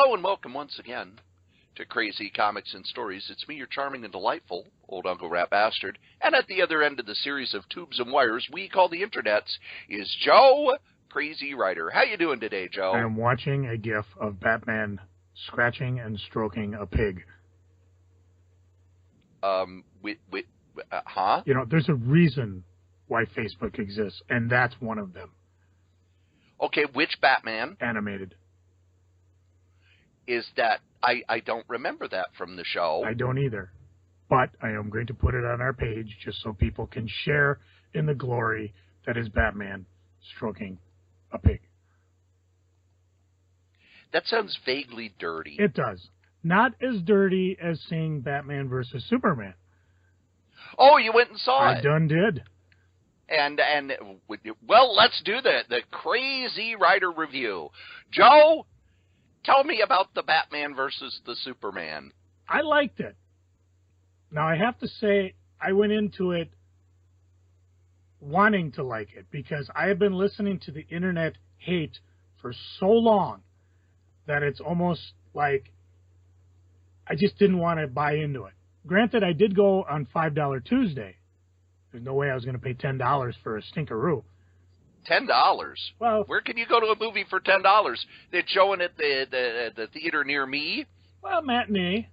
Hello and welcome once again to Crazy Comics and Stories. It's me, your charming and delightful old Uncle Rat Bastard. And at the other end of the series of tubes and wires we call the internets is Joe Crazy Writer. How you doing today, Joe? I am watching a GIF of Batman scratching and stroking a pig. Huh? You know, there's a reason why Facebook exists, and that's one of them. Okay, which Batman? Animated. Is that, I don't remember that from the show. I don't either. But I am going to put it on our page just so people can share in the glory that is Batman stroking a pig. That sounds vaguely dirty. It does. Not as dirty as seeing Batman versus Superman. Oh, you went and saw it. I done did. And well, let's do the Crazy Writer review. Joe, tell me about the Batman versus the Superman. I liked it. Now, I have to say, I went into it wanting to like it because I have been listening to the internet hate for so long that it's almost like I just didn't want to buy into it. Granted, I did go on $5 Tuesday. There's no way I was going to pay $10 for a stinkeroo. $10? Well, where can you go to a movie for $10? They're showing at the theater near me. Well, matinee,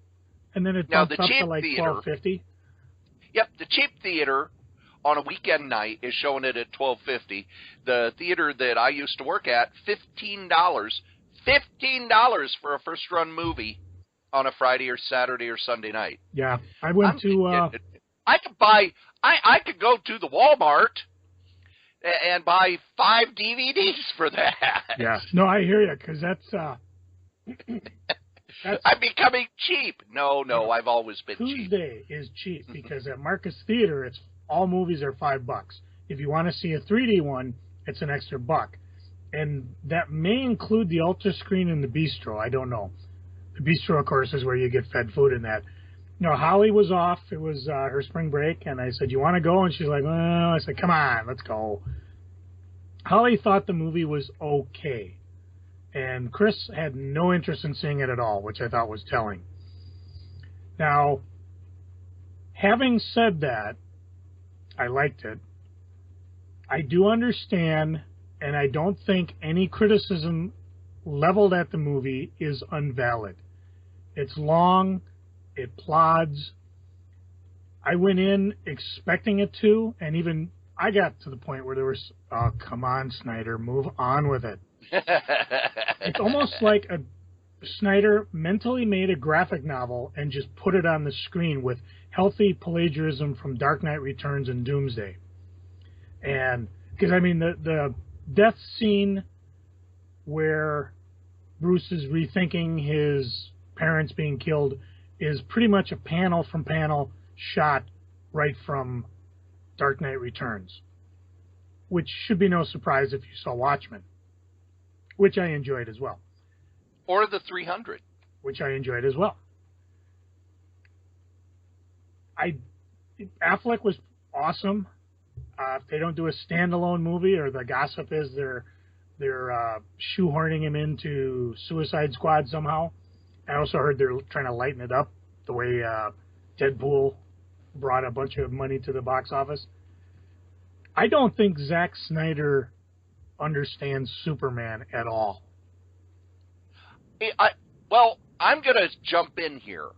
and then it bumps up to like $12.50. Yep, the cheap theater on a weekend night is showing it at $12.50. The theater that I used to work at, $15. $15 for a first-run movie on a Friday or Saturday or Sunday night. Yeah, I went to. I could go to the Walmart and buy 5 DVDs for that. Yeah, no, I hear you, because that's I'm becoming cheap. No, I've always been cheap. Tuesday is cheap because at Marcus Theater, it's all movies are $5. If you want to see a 3D one, it's an extra $1. And that may include the Ultra Screen and the Bistro. I don't know. The Bistro, of course, is where you get fed food in that. You know, Holly was off. It was her spring break, and I said, "You want to go?" And she's like, "Well," I said, "Come on, let's go." Holly thought the movie was okay, and Chris had no interest in seeing it at all, which I thought was telling. Now, having said that, I liked it. I do understand, and I don't think any criticism leveled at the movie is invalid. It's long. It plods. I went in expecting it to, and even I got to the point where there was, "Oh, come on, Snyder, move on with it." It's almost like Snyder mentally made a graphic novel and just put it on the screen with healthy plagiarism from Dark Knight Returns and Doomsday. And because, I mean, the death scene where Bruce is rethinking his parents being killed is pretty much a panel from panel shot right from Dark Knight Returns, which should be no surprise if you saw Watchmen, which I enjoyed as well. Or the 300. Which I enjoyed as well. Affleck was awesome. If they don't do a standalone movie, or the gossip is they're shoehorning him into Suicide Squad somehow. I also heard they're trying to lighten it up the way Deadpool brought a bunch of money to the box office. I don't think Zack Snyder understands Superman at all. Well, I'm going to jump in here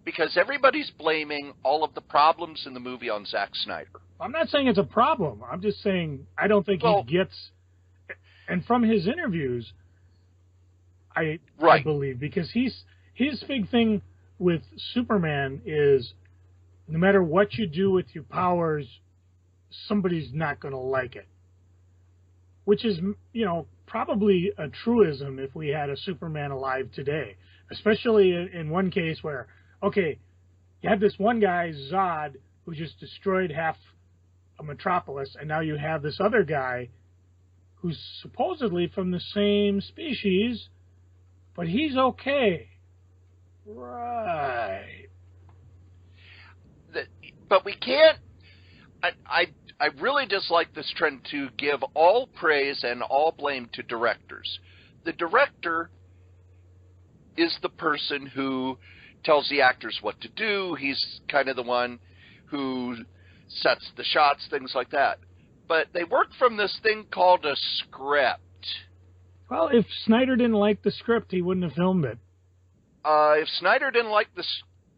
because everybody's blaming all of the problems in the movie on Zack Snyder. I'm not saying it's a problem. I'm just saying I don't think he gets... And from his interviews, I believe, because his big thing with Superman is no matter what you do with your powers, somebody's not going to like it. Which is, you know, probably a truism if we had a Superman alive today. Especially in one case where, okay, you have this one guy, Zod, who just destroyed half a metropolis, and now you have this other guy who's supposedly from the same species, but he's okay. Right. But we can't... I really dislike this trend to give all praise and all blame to directors. The director is the person who tells the actors what to do. He's kind of the one who sets the shots, things like that. But they work from this thing called a script. Well, if Snyder didn't like the script, he wouldn't have filmed it. If Snyder didn't like the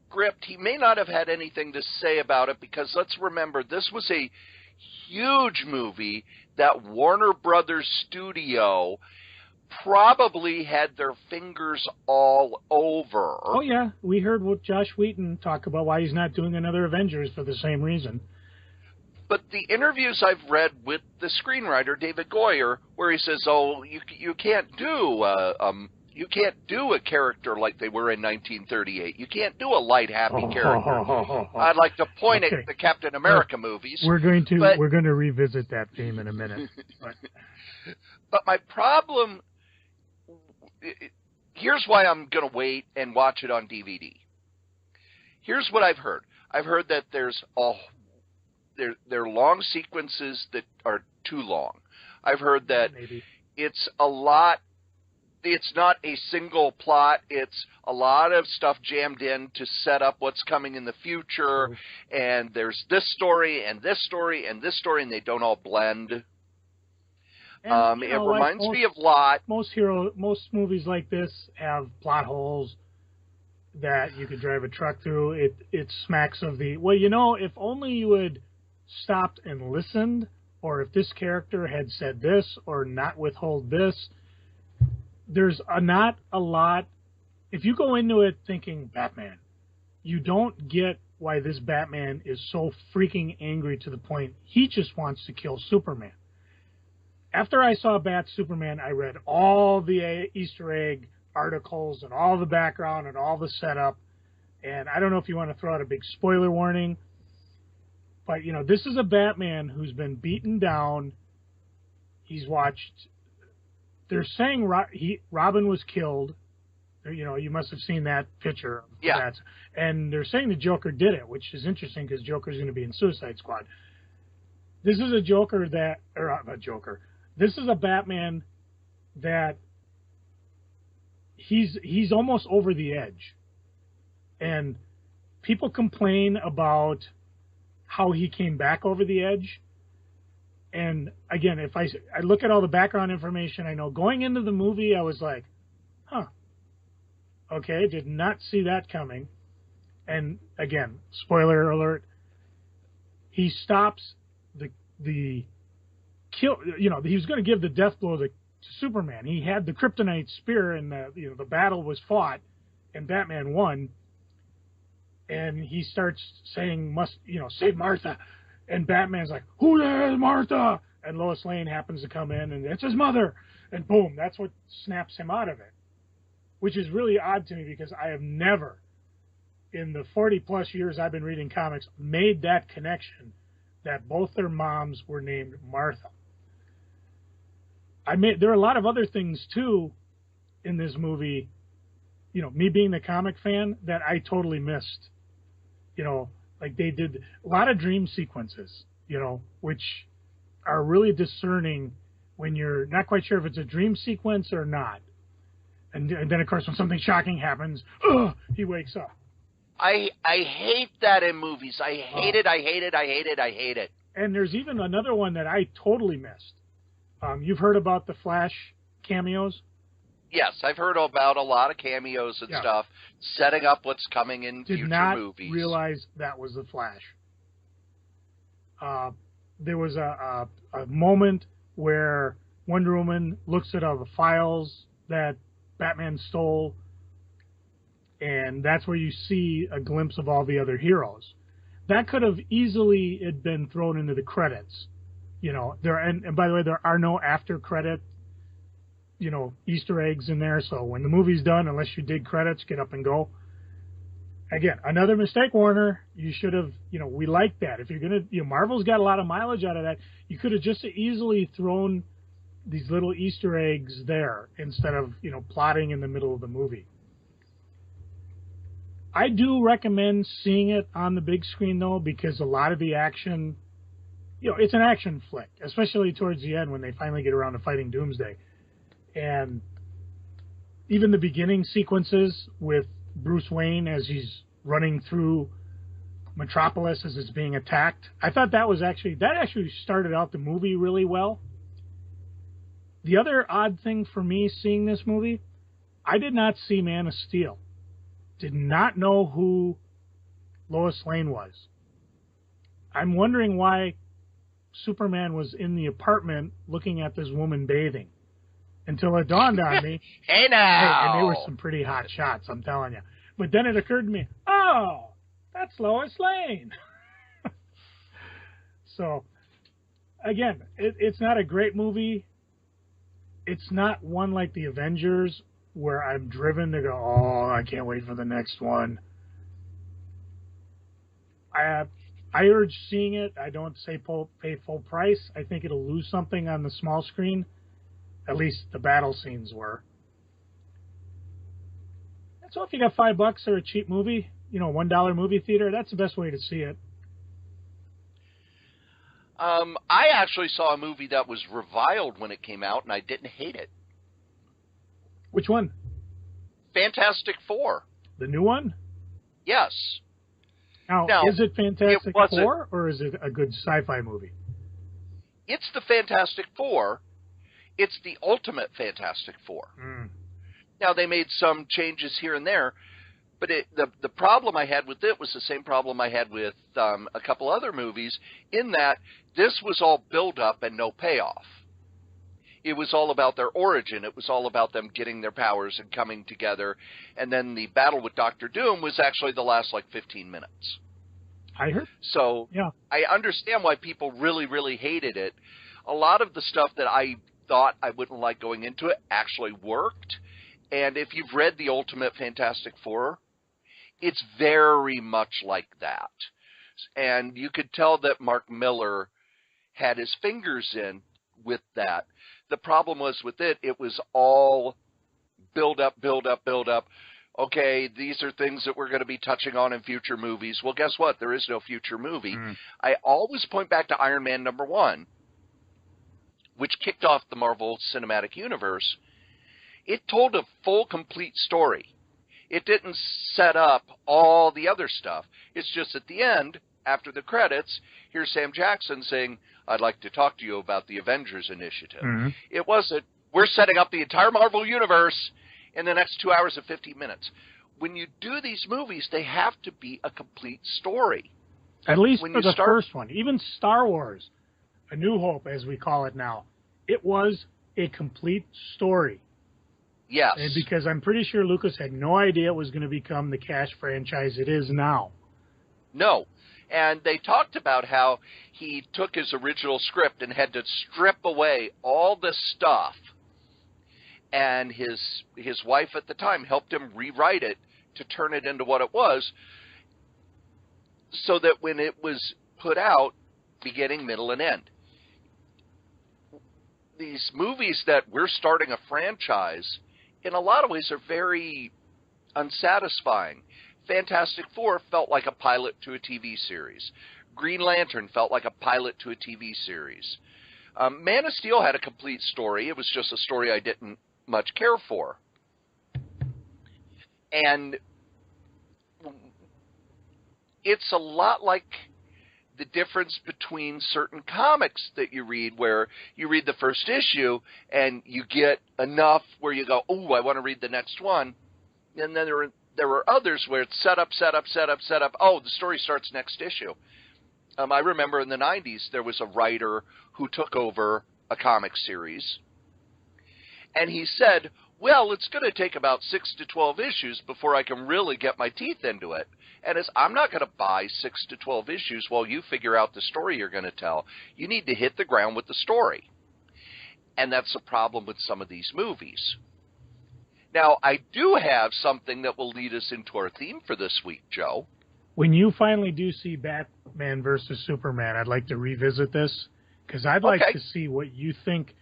script, he may not have had anything to say about it, because let's remember, this was a huge movie that Warner Brothers Studio probably had their fingers all over. Oh, yeah. We heard what Josh Whedon talk about why he's not doing another Avengers for the same reason. But the interviews I've read with the screenwriter, David Goyer, where he says, oh, you can't do a character like they were in 1938. You can't do a light, happy character. I'd like to point at the Captain America movies. We're going to revisit that theme in a minute. But my problem, here's why I'm going to wait and watch it on DVD. Here's what I've heard. I've heard that there's there are long sequences that are too long. I've heard that it's a lot. It's not a single plot. It's a lot of stuff jammed in to set up what's coming in the future. And there's this story and this story and this story, and they don't all blend. And, it reminds me of Lot. Most movies like this have plot holes that you could drive a truck through. It smacks of the, well, if only you had stopped and listened, or if this character had said this or not withhold this. There's not a lot. If you go into it thinking Batman, you don't get why this Batman is so freaking angry to the point he just wants to kill Superman. After I saw Bat Superman, I read all the Easter egg articles and all the background and all the setup. And I don't know if you want to throw out a big spoiler warning, but, this is a Batman who's been beaten down. He's watched... They're saying Robin was killed. You must have seen that picture. Yeah. And they're saying the Joker did it, which is interesting because Joker's going to be in Suicide Squad. This is a Joker that... Or not a Joker. This is a Batman that he's almost over the edge. And people complain about how he came back over the edge. And again, if I look at all the background information, I know going into the movie, I was like, okay, did not see that coming. And again, spoiler alert, he stops the kill. He was going to give the death blow to Superman. He had the kryptonite spear, and the battle was fought, and Batman won. And he starts saying, save Martha. And Batman's like, who the hell is Martha? And Lois Lane happens to come in, and it's his mother. And boom, that's what snaps him out of it. Which is really odd to me, because I have never, in the 40-plus years I've been reading comics, made that connection that both their moms were named Martha. There are a lot of other things, too, in this movie, me being the comic fan, that I totally missed. Like they did a lot of dream sequences, which are really discerning when you're not quite sure if it's a dream sequence or not. And then, of course, when something shocking happens, he wakes up. I hate that in movies. I hate it. And there's even another one that I totally missed. You've heard about the Flash cameos? Yes, I've heard about a lot of cameos and stuff, setting up what's coming in future movies. Did not realize that was the Flash. There was a moment where Wonder Woman looks at all the files that Batman stole, and that's where you see a glimpse of all the other heroes. That could have easily been thrown into the credits. And by the way, there are no after credit Easter eggs in there. So when the movie's done, unless you dig credits, get up and go. Again, another mistake, Warner. You should have, we like that. If you're going to, Marvel's got a lot of mileage out of that. You could have just easily thrown these little Easter eggs there instead of, plotting in the middle of the movie. I do recommend seeing it on the big screen, though, because a lot of the action, it's an action flick, especially towards the end when they finally get around to fighting Doomsday. And even the beginning sequences with Bruce Wayne as he's running through Metropolis as it's being attacked. I thought that actually started out the movie really well. The other odd thing for me seeing this movie, I did not see Man of Steel. Did not know who Lois Lane was. I'm wondering why Superman was in the apartment looking at this woman bathing. Until it dawned on me. Hey now! And they were some pretty hot shots, I'm telling you. But then it occurred to me, oh, that's Lois Lane. So, again, it's not a great movie. It's not one like The Avengers where I'm driven to go, oh, I can't wait for the next one. I urge seeing it. I don't say pay full price. I think it'll lose something on the small screen. At least the battle scenes were. And so if you got $5 or a cheap movie, $1 movie theater, that's the best way to see it. I actually saw a movie that was reviled when it came out, and I didn't hate it. Which one? Fantastic Four. The new one? Yes. Now is it Fantastic Four, or is it a good sci-fi movie? It's the Fantastic Four. It's the ultimate Fantastic Four. Mm. Now, they made some changes here and there, but the problem I had with it was the same problem I had with a couple other movies, in that this was all build-up and no payoff. It was all about their origin. It was all about them getting their powers and coming together. And then the battle with Dr. Doom was actually the last, 15 minutes. I heard. So yeah. I understand why people really, really hated it. A lot of the stuff that I thought I wouldn't like going into it actually worked. And if you've read the Ultimate Fantastic Four, it's very much like that. And you could tell that Mark Miller had his fingers in with that. The problem was with it was all build up. Okay, these are things that we're going to be touching on in future movies. Well, guess what? There is no future movie. Mm. I always point back to Iron Man #1, which kicked off the Marvel Cinematic Universe. It told a full, complete story. It didn't set up all the other stuff. It's just at the end, after the credits, here's Sam Jackson saying, I'd like to talk to you about the Avengers Initiative. Mm-hmm. It wasn't, we're setting up the entire Marvel Universe in the next 2 hours and 50 minutes. When you do these movies, they have to be a complete story. At least for the first one. Even Star Wars, A New Hope, as we call it now, it was a complete story. Yes. And because I'm pretty sure Lucas had no idea it was going to become the cash franchise it is now. No. And they talked about how he took his original script and had to strip away all the stuff. And his wife at the time helped him rewrite it to turn it into what it was, so that when it was put out, beginning, middle, and end. These movies that we're starting a franchise, in a lot of ways, are very unsatisfying. Fantastic Four felt like a pilot to a TV series. Green Lantern felt like a pilot to a TV series. Man of Steel had a complete story. It was just a story I didn't much care for. And it's a lot like the difference between certain comics that you read, where you read the first issue and you get enough where you go, oh, I want to read the next one. And then there were others where it's set up. Oh, the story starts next issue. I remember in the 90s there was a writer who took over a comic series. And he said, well, it's going to take about 6 to 12 issues before I can really get my teeth into it. And I'm not going to buy 6 to 12 issues while you figure out the story you're going to tell. You need to hit the ground with the story. And that's the problem with some of these movies. Now, I do have something that will lead us into our theme for this week, Joe. When you finally do see Batman versus Superman, I'd like to revisit this, because I'd like to see what you think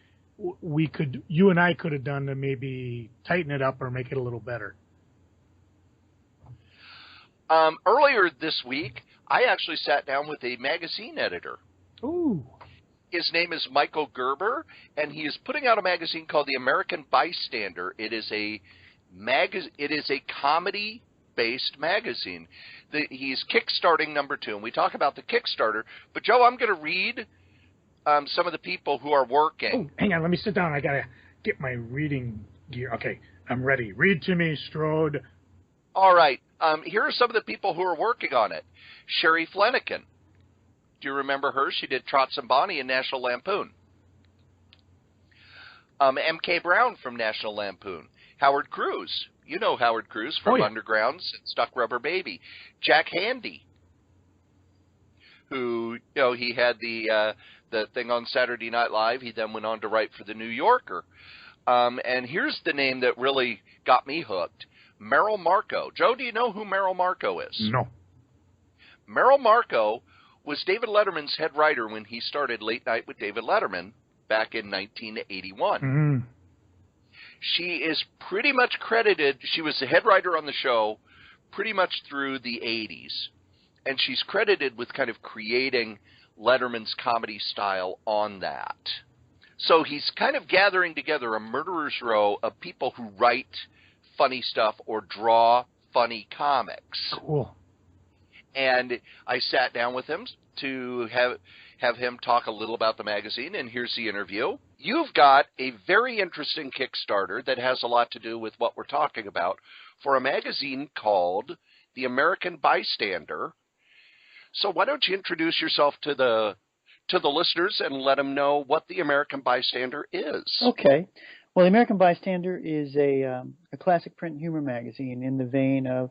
you and I could have done to maybe tighten it up or make it a little better. Earlier this week, I actually sat down with a magazine editor. Ooh. His name is Michael Gerber, and he is putting out a magazine called The American Bystander. It is a It is a comedy-based magazine. He's kickstarting number 2, and we talk about the Kickstarter. But, Joe, I'm going to read some of the people who are working. Oh, hang on. Let me sit down. I got to get my reading gear. Okay, I'm ready. Read to me, Strode. All right. Here are some of the people who are working on it. Sherry Flanagan. Do you remember her? She did Trots and Bonnie in National Lampoon. M.K. Brown from National Lampoon. Howard Cruz. You know Howard Cruz from Undergrounds and Stuck Rubber Baby. Jack Handey, who, he had the thing on Saturday Night Live. He then went on to write for The New Yorker. And here's the name that really got me hooked. Meryl Marco. Joe, do you know who Meryl Marco is? No. Meryl Marco was David Letterman's head writer when he started Late Night with David Letterman back in 1981. Mm-hmm. She is pretty much credited, she was the head writer on the show pretty much through the 80s. And she's credited with kind of creating Letterman's comedy style on that. So he's kind of gathering together a murderer's row of people who write funny stuff or draw funny comics. Cool. And I sat down with him to have him talk a little about the magazine, and here's the interview. You've got a very interesting Kickstarter that has a lot to do with what we're talking about for a magazine called The American Bystander. So why don't you introduce yourself to the listeners and let them know what The American Bystander is? Okay. Well, The American Bystander is a classic print humor magazine in the vein of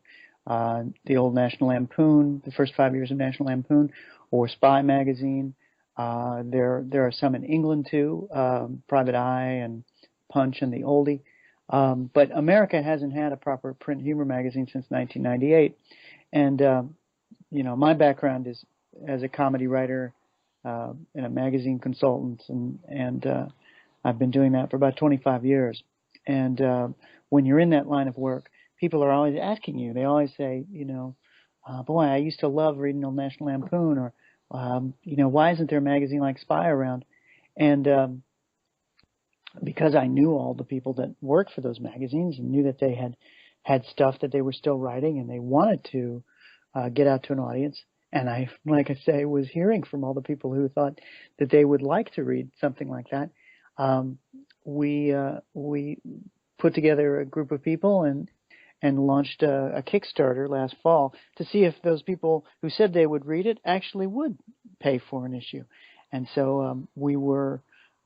the old National Lampoon, the first 5 years of National Lampoon, or Spy magazine. There are some in England too, Private Eye and Punch and the Oldie. But America hasn't had a proper print humor magazine since 1998. And my background is as a comedy writer and a magazine consultant, and I've been doing that for about 25 years. And when you're in that line of work, people are always asking you. They always say, boy, I used to love reading old National Lampoon, or, why isn't there a magazine like Spy around? And because I knew all the people that worked for those magazines and knew that they had stuff that they were still writing and they wanted to get out to an audience. And I, like I say, was hearing from all the people who thought that they would like to read something like that. We put together a group of people and launched a Kickstarter last fall to see if those people who said they would read it actually would pay for an issue. And so we were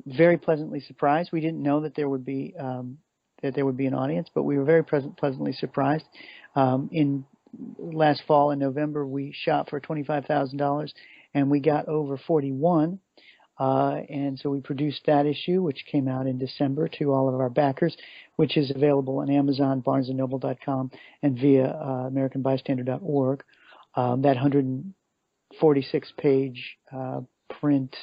very pleasantly surprised. We didn't know that there would be an audience, but we were very pleasantly surprised. In last fall in November, we shot for $25,000, and we got over 41. And so we produced that issue, which came out in December to all of our backers, which is available on Amazon, BarnesandNoble.com, and via AmericanBystander.org. That 146-page print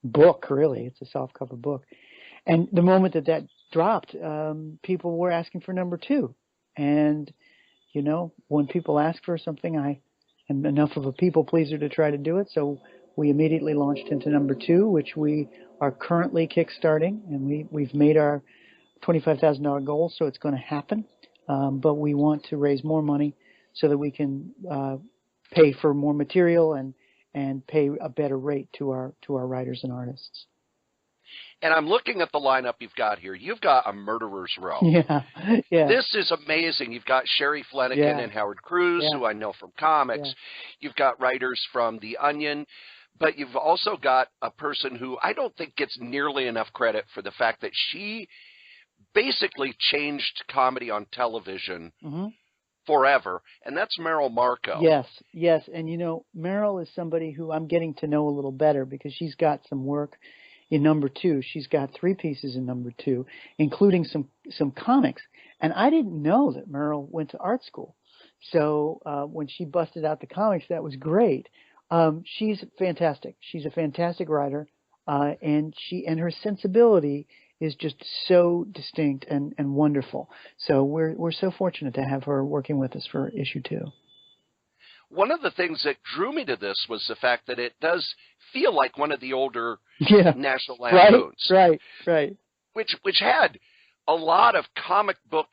book, really, it's a softcover book. And the moment that dropped, people were asking for number 2. And, when people ask for something, I am enough of a people pleaser to try to do it. So we immediately launched into number 2, which we are currently kickstarting, and we've made our $25,000 goal, so it's going to happen. But we want to raise more money so that we can pay for more material and pay a better rate to our writers and artists. And I'm looking at the lineup you've got here. You've got a murderer's row. Yeah. This is amazing. You've got Sherry Flanagan and Howard Cruz, who I know from comics. Yeah. You've got writers from The Onion. But you've also got a person who I don't think gets nearly enough credit for the fact that she basically changed comedy on television forever, and that's Meryl Marco. Yes. And, Meryl is somebody who I'm getting to know a little better because she's got some work in number 2. She's got 3 pieces in number 2, including some comics. And I didn't know that Meryl went to art school. So when she busted out the comics, that was great. She's fantastic. She's a fantastic writer, and her sensibility is just so distinct and wonderful. So we're so fortunate to have her working with us for issue 2. One of the things that drew me to this was the fact that it does feel like one of the older National Lampoons. Right. Which had a lot of comic book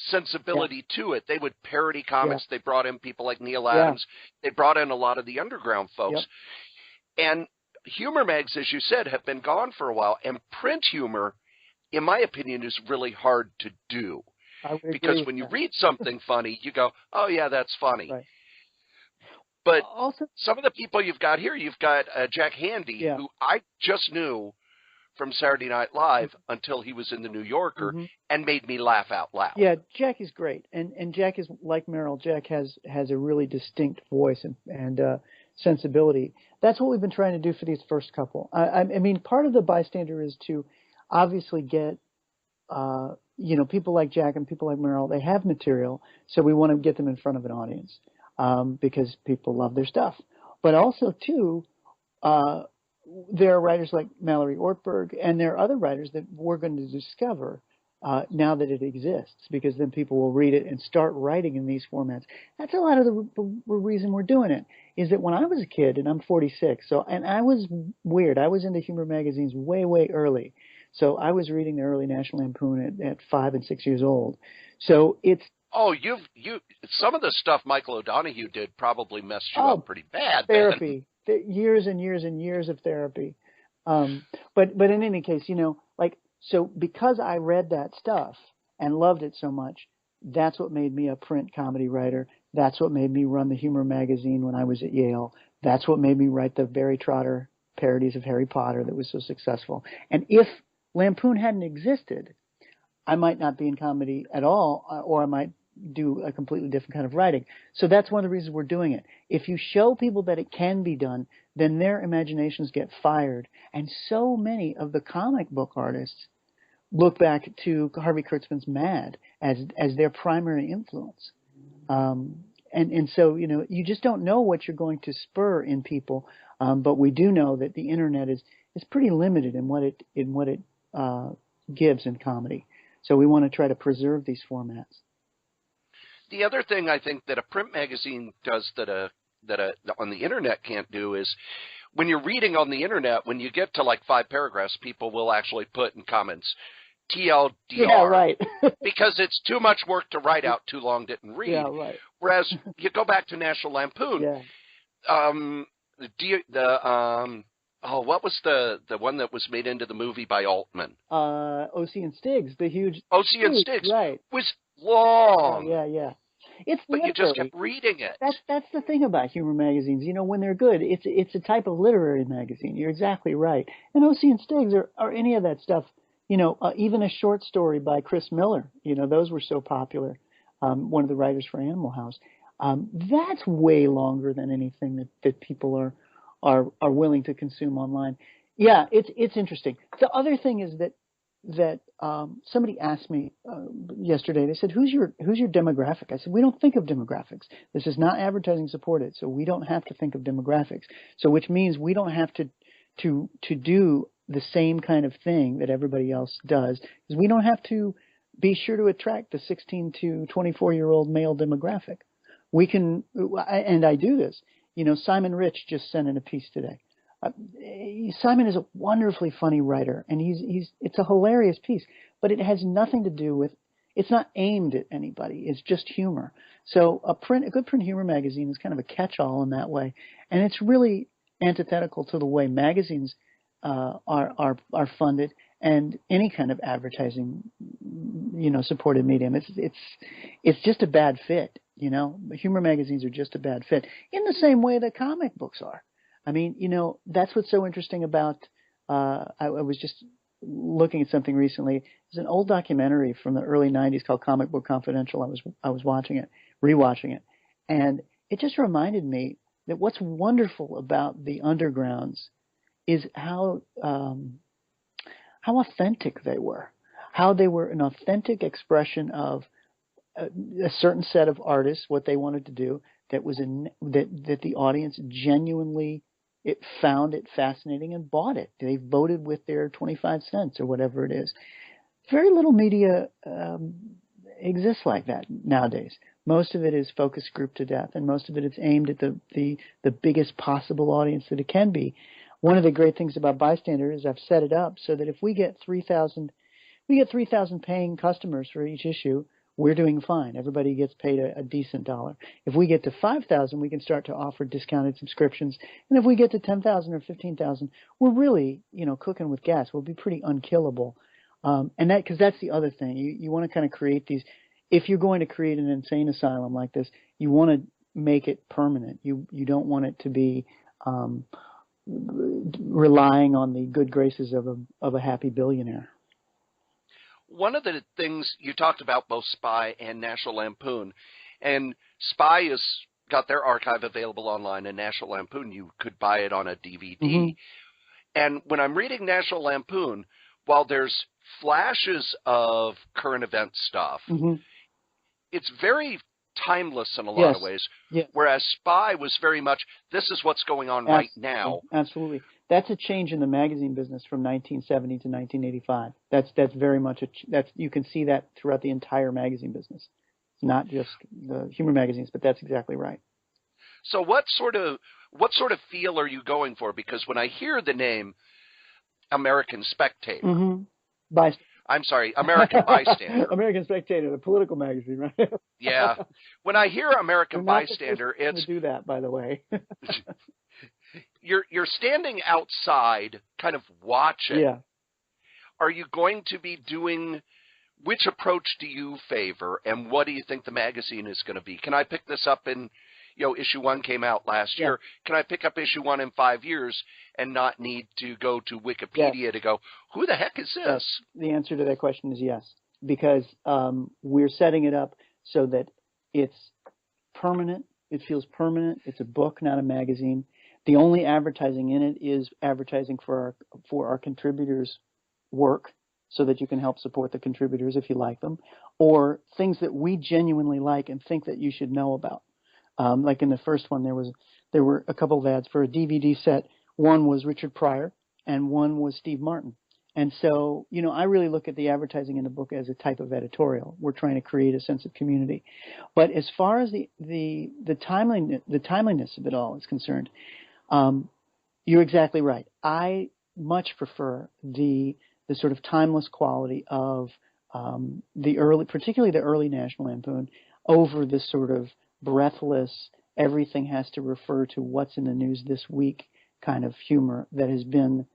sensibility to it. They would parody comics. Yeah. They brought in people like L'il Abner. They brought in a lot of the underground folks. Yep. And humor mags, as you said, have been gone for a while. And print humor, in my opinion, is really hard to do. Because when you read something funny, you go, oh, yeah, that's funny. Right. But also, some of the people you've got here, you've got Jack Handey, who I just knew from Saturday Night Live until he was in the New Yorker and made me laugh out loud. Yeah, Jack is great. And Jack is like Meryl. Jack has a really distinct voice and sensibility. That's what we've been trying to do for these first couple. I mean, part of the Bystander is to obviously get, people like Jack and people like Meryl. They have material, so we want to get them in front of an audience because people love their stuff. But also, too, there are writers like Mallory Ortberg, and there are other writers that we're going to discover now that it exists, because then people will read it and start writing in these formats. That's a lot of the reason we're doing it, is that when I was a kid, and I'm 46, and I was weird. I was into humor magazines way, way early. So I was reading the early National Lampoon at 5 and 6 years old. So it's... Oh, some of the stuff Michael O'Donoghue did probably messed you up pretty bad. Therapy. Years and years and years of therapy. But in any case, so because I read that stuff and loved it so much, that's what made me a print comedy writer. That's what made me run the humor magazine when I was at Yale. That's what made me write the Barry Trotter parodies of Harry Potter that was so successful. And if Lampoon hadn't existed, I might not be in comedy at all, or I might do a completely different kind of writing. So that's one of the reasons we're doing it. If you show people that it can be done, then their imaginations get fired. And so many of the comic book artists look back to Harvey Kurtzman's Mad as their primary influence. And so, you just don't know what you're going to spur in people. But we do know that the internet is pretty limited in what it gives in comedy. So we want to try to preserve these formats. The other thing I think that a print magazine does that on the internet can't do is, when you're reading on the internet, when you get to like 5 paragraphs, people will actually put in comments TLDR. Yeah, right. Because it's too much work to write out, too long, didn't read. Yeah, right. Whereas you go back to National Lampoon. What was the one that was made into the movie by Altman? O.C. and Stiggs, the huge... O.C. and Stiggs, right. Was long. Oh, yeah. But you just kept reading it. That's the thing about humor magazines. When they're good, it's a type of literary magazine. You're exactly right. And O.C. and Stiggs or any of that stuff, even a short story by Chris Miller, those were so popular. One of the writers for Animal House. That's way longer than anything that people are willing to consume online. Yeah, it's interesting. The other thing is that somebody asked me yesterday. They said, "Who's your demographic?" I said, "We don't think of demographics. This is not advertising supported, so we don't have to think of demographics. So which means we don't have to do the same kind of thing that everybody else does, because we don't have to be sure to attract the 16 to 24-year-old male demographic. We can, and I do this. Simon Rich just sent in a piece today. Simon is a wonderfully funny writer, and it's a hilarious piece, but it has nothing to do with, it's not aimed at anybody. It's just humor. So a good print humor magazine is kind of a catch-all in that way, and it's really antithetical to the way magazines are funded and any kind of advertising, supported medium. It's just a bad fit. Humor magazines are just a bad fit in the same way that comic books are. I mean, that's what's so interesting about, I was just looking at something recently. There's an old documentary from the early 90s called Comic Book Confidential. I was rewatching it, and it just reminded me that what's wonderful about the undergrounds is how authentic they were, how they were an authentic expression of a certain set of artists, what they wanted to do, that the audience genuinely found it fascinating and bought it. They voted with their 25 cents or whatever it is. Very little media exists like that nowadays. Most of it is focus group to death, and most of it is aimed at the biggest possible audience that it can be. One of the great things about Bystander is I've set it up so that if we get 3,000 paying customers for each issue, we're doing fine. Everybody gets paid a decent dollar. If we get to 5,000, we can start to offer discounted subscriptions. And if we get to 10,000 or 15,000, we're really, cooking with gas. We'll be pretty unkillable. Because that's the other thing. You want to kind of create these. If you're going to create an insane asylum like this, you want to make it permanent. You don't want it to be relying on the good graces of a happy billionaire. One of the things you talked about, both Spy and National Lampoon, and Spy has got their archive available online, and National Lampoon, you could buy it on a DVD. Mm-hmm. And when I'm reading National Lampoon, while there's flashes of current event stuff, mm-hmm. it's very timeless in a lot of ways, whereas Spy was very much, this is what's going on right now. Absolutely. That's a change in the magazine business from 1970 to 1985. That's very much you can see that throughout the entire magazine business. It's not just the humor magazines, but that's exactly right. So what sort of feel are you going for? Because when I hear the name American Spectator, mm-hmm. I'm sorry, American Bystander. American Spectator, the political magazine, right? Yeah. When I hear American Bystander, it's to do that, by the way. You're standing outside, kind of watching. Yeah. Are you going to be doing? Which approach do you favor, and what do you think the magazine is going to be? Can I pick this up in? Issue 1 came out last year. Can I pick up issue 1 in 5 years and not need to go to Wikipedia to go, who the heck is this? The answer to that question is yes, because we're setting it up so that it's permanent. It feels permanent. It's a book, not a magazine. The only advertising in it is advertising for our contributors' work, so that you can help support the contributors if you like them, or things that we genuinely like and think that you should know about. Like in the first one, there were a couple of ads for a DVD set. One was Richard Pryor, and one was Steve Martin. And so, I really look at the advertising in the book as a type of editorial. We're trying to create a sense of community. But as far as the timeliness of it all is concerned, you're exactly right. I much prefer the sort of timeless quality of particularly the early National Lampoon, over this sort of breathless, everything has to refer to what's in the news this week kind of humor that has been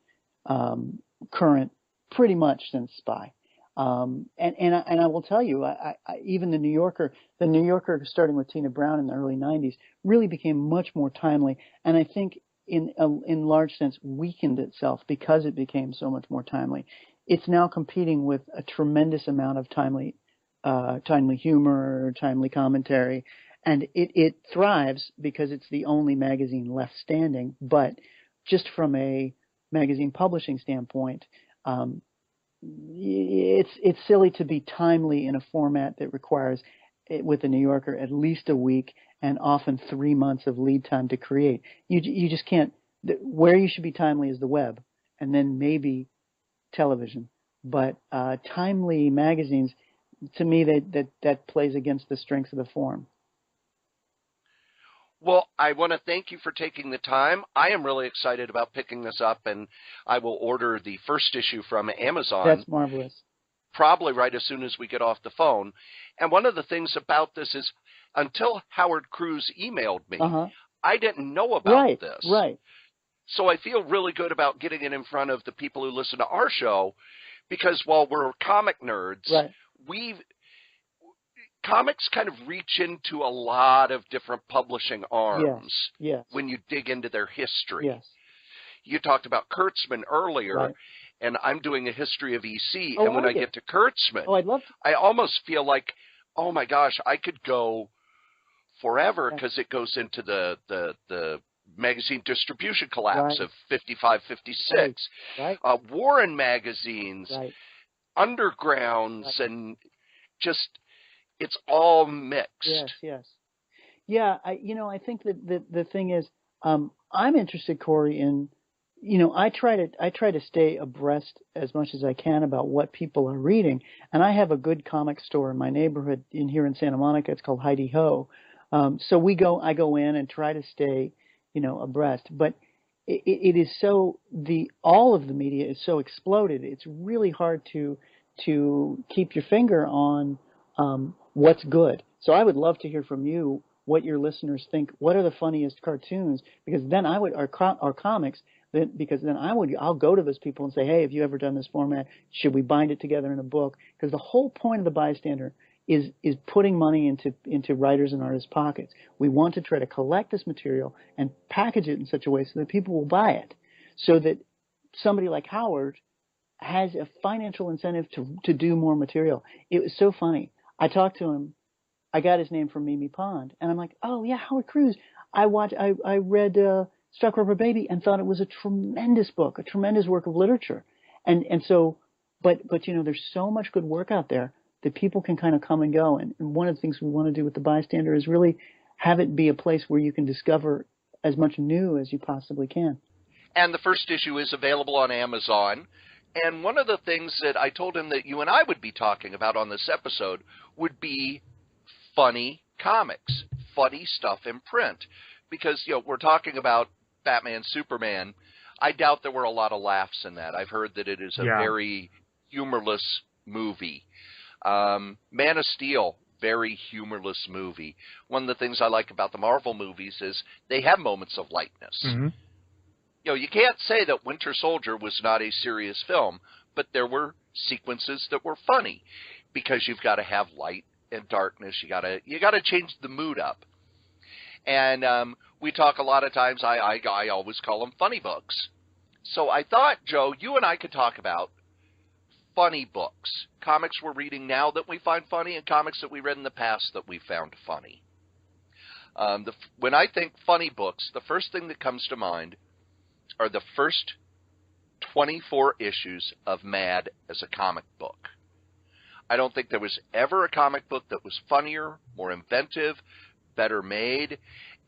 current pretty much since Spy. And I will tell you, I even the New Yorker starting with Tina Brown in the early 90s really became much more timely, and I think in large sense weakened itself because it became so much more timely. It's now competing with a tremendous amount of timely humor, timely commentary. And it thrives because it's the only magazine left standing. But just from a magazine publishing standpoint, it's silly to be timely in a format that requires, with the New Yorker, at least a week and often 3 months of lead time to create. You just can't. Where you should be timely is the web, and then maybe television. But timely magazines, to me, that plays against the strengths of the form. Well, I want to thank you for taking the time. I am really excited about picking this up, and I will order the first issue from Amazon. That's marvelous. Probably right as soon as we get off the phone. And one of the things about this is, until Howard Cruz emailed me, I didn't know about this. Right. So I feel really good about getting it in front of the people who listen to our show, because while we're comic nerds, comics kind of reach into a lot of different publishing arms when you dig into their history. Yes. You talked about Kurtzman earlier, and I'm doing a history of EC, and when I get to Kurtzman, I'd love to. I almost feel like, oh my gosh, I could go forever, because it goes into the magazine distribution collapse of 55, 56, Warren magazines, undergrounds, and just... it's all mixed. Yes. Yeah, I think that the thing is, I'm interested, Cory, in, I try to stay abreast as much as I can about what people are reading, and I have a good comic store in my neighborhood here in Santa Monica. It's called Heidi Ho. So I go in and try to stay, abreast. But it is so all of the media is so exploded. It's really hard to keep your finger on what's good. So I would love to hear from you what your listeners think. What are the funniest cartoons? Because then our comics. I'll go to those people and say, hey, have you ever done this format? Should we bind it together in a book? Because the whole point of the Bystander is putting money into writers and artists' pockets. We want to try to collect this material and package it in such a way so that people will buy it, so that somebody like Howard has a financial incentive to do more material. It was so funny. I talked to him. I got his name from Mimi Pond, and I'm like, oh yeah, Howard Cruz. I read Stuck Rubber Baby and thought it was a tremendous book, a tremendous work of literature, and so, but there's so much good work out there that people can kind of come and go. And one of the things we want to do with the Bystander is really have it be a place where you can discover as much new as you possibly can. And the first issue is available on Amazon. And one of the things that I told him that you and I would be talking about on this episode would be funny comics, funny stuff in print. Because, we're talking about Batman, Superman. I doubt there were a lot of laughs in that. I've heard that it is a very humorless movie. Man of Steel, very humorless movie. One of the things I like about the Marvel movies is they have moments of lightness. Mm-hmm. You can't say that Winter Soldier was not a serious film, but there were sequences that were funny because you've got to have light and darkness. You got to change the mood up. And we talk a lot of times. I always call them funny books. So I thought, Joe, you and I could talk about funny books, comics we're reading now that we find funny, and comics that we read in the past that we found funny. When I think funny books, the first thing that comes to mind are the first 24 issues of Mad as a comic book. I don't think there was ever a comic book that was funnier, more inventive, better made,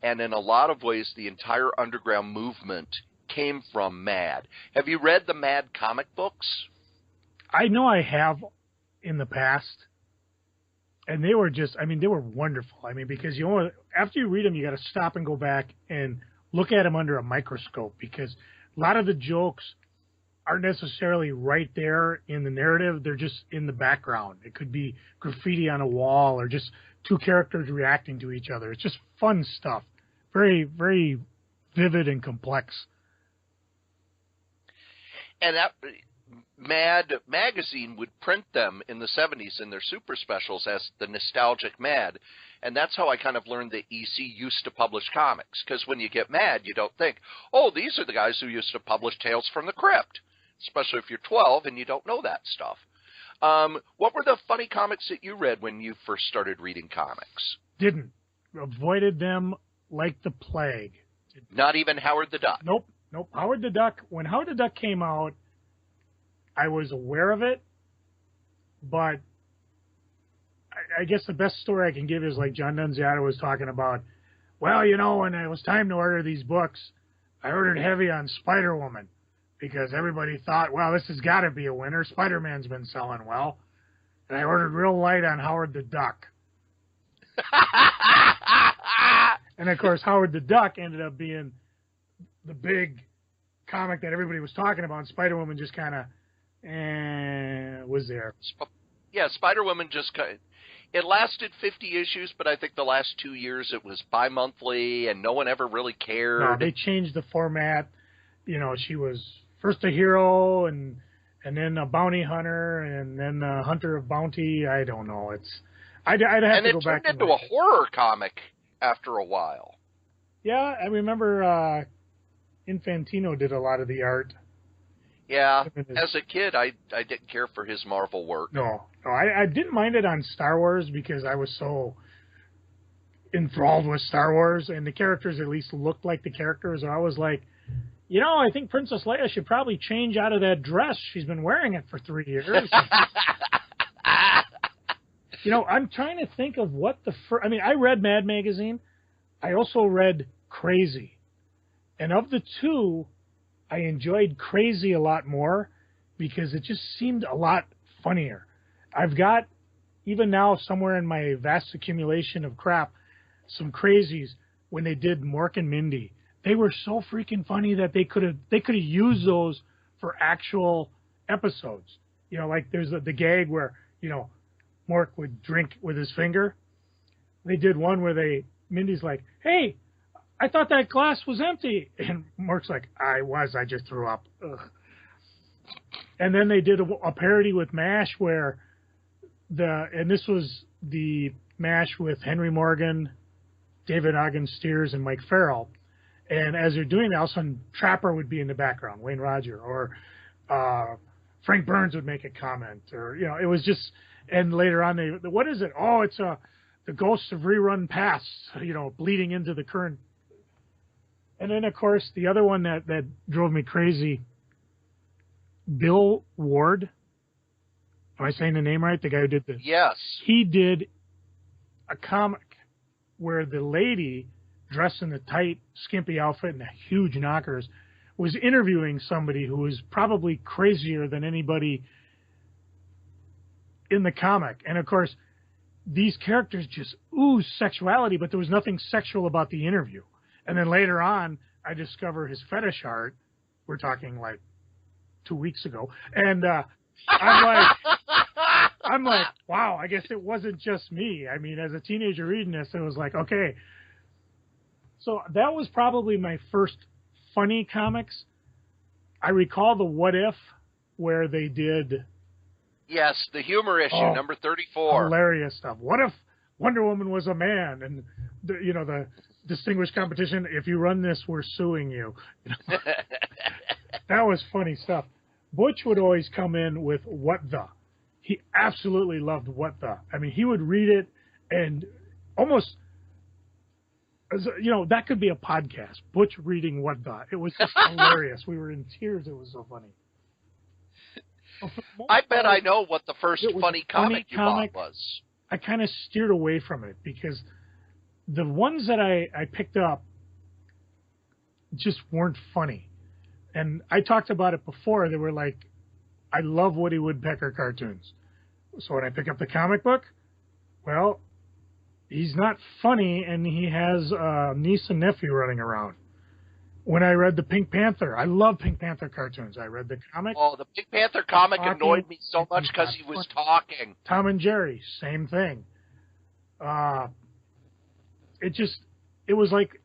and in a lot of ways the entire underground movement came from Mad. Have you read the Mad comic books? I know I have in the past, and they were they were wonderful. Because after you read them, you got to stop and go back and look at them under a microscope, because a lot of the jokes aren't necessarily right there in the narrative. They're just in the background. It could be graffiti on a wall or just two characters reacting to each other. It's just fun stuff. Very, very vivid and complex. And that Mad magazine would print them in the 70s in their super specials as the Nostalgic Mad. And that's how I kind of learned that EC used to publish comics. Because when you get Mad, you don't think, oh, these are the guys who used to publish Tales from the Crypt. Especially if you're 12 and you don't know that stuff. What were the funny comics that you read when you first started reading comics? Didn't. Avoided them like the plague. Not even Howard the Duck? Nope. Howard the Duck, when Howard the Duck came out, I was aware of it, but I guess the best story I can give is like John Nunziata was talking about, well, when it was time to order these books, I ordered heavy on Spider-Woman because everybody thought, well, this has got to be a winner. Spider-Man's been selling well. And I ordered real light on Howard the Duck. And, of course, Howard the Duck ended up being the big comic that everybody was talking about, and Spider-Woman just kind of was there. Yeah, Spider-Woman just it lasted 50 issues, but I think the last 2 years it was bi-monthly, and no one ever really cared. No, they changed the format. She was first a hero, and then a bounty hunter, and then a hunter of bounty. I don't know. I'd have to go back. And it turned into a horror comic after a while. Yeah, I remember Infantino did a lot of the art. Yeah, as a kid, I didn't care for his Marvel work. No, I didn't mind it on Star Wars because I was so enthralled with Star Wars, and the characters at least looked like the characters. I was like, I think Princess Leia should probably change out of that dress. She's been wearing it for 3 years. I'm trying to think of what the first... I read Mad Magazine. I also read Crazy. And of the two, I enjoyed Crazy a lot more because it just seemed a lot funnier. I've got, even now, somewhere in my vast accumulation of crap, some Crazies when they did Mork and Mindy. They were so freaking funny that they could have used those for actual episodes. Like there's the gag where, Mork would drink with his finger. They did one where Mindy's like, hey, I thought that glass was empty. And Mork's like, I just threw up. Ugh. And then they did a parody with MASH where and this was the MASH with Henry Morgan, David Ogden Stiers, and Mike Farrell. And as they're doing that, all of a sudden Trapper would be in the background, Wayne Roger, or Frank Burns would make a comment, or, it was just, and later on what is it? Oh, it's the ghosts of rerun past, bleeding into the current. And then, of course, the other one that drove me crazy, Bill Ward. Am I saying the name right? The guy who did this? Yes. He did a comic where the lady, dressed in a tight, skimpy outfit and huge knockers, was interviewing somebody who was probably crazier than anybody in the comic. And, of course, these characters just ooze sexuality, but there was nothing sexual about the interview. And then later on, I discover his fetish art. We're talking like 2 weeks ago. And I'm like, wow, I guess it wasn't just me. I mean, as a teenager reading this, it was like, okay. So that was probably my first funny comics. I recall the What If, where they did... Yes, the humor issue, number 34. Hilarious stuff. What if Wonder Woman was a man? And, the distinguished competition, if you run this, we're suing you. That was funny stuff. Butch would always come in with What the. He absolutely loved What the. I mean, he would read it and almost, that could be a podcast. Butch reading What the. It was just hilarious. We were in tears. It was so funny. I bet I know what the first funny comic you bought was. I kind of steered away from it because the ones that I picked up just weren't funny. And I talked about it before. They were like, I love Woody Woodpecker cartoons. So when I pick up the comic book, well, he's not funny, and he has a niece and nephew running around. When I read the Pink Panther, I love Pink Panther cartoons. I read the comic. Oh, the Pink Panther comic annoyed me so much because he was talking. Tom and Jerry, same thing. It was like,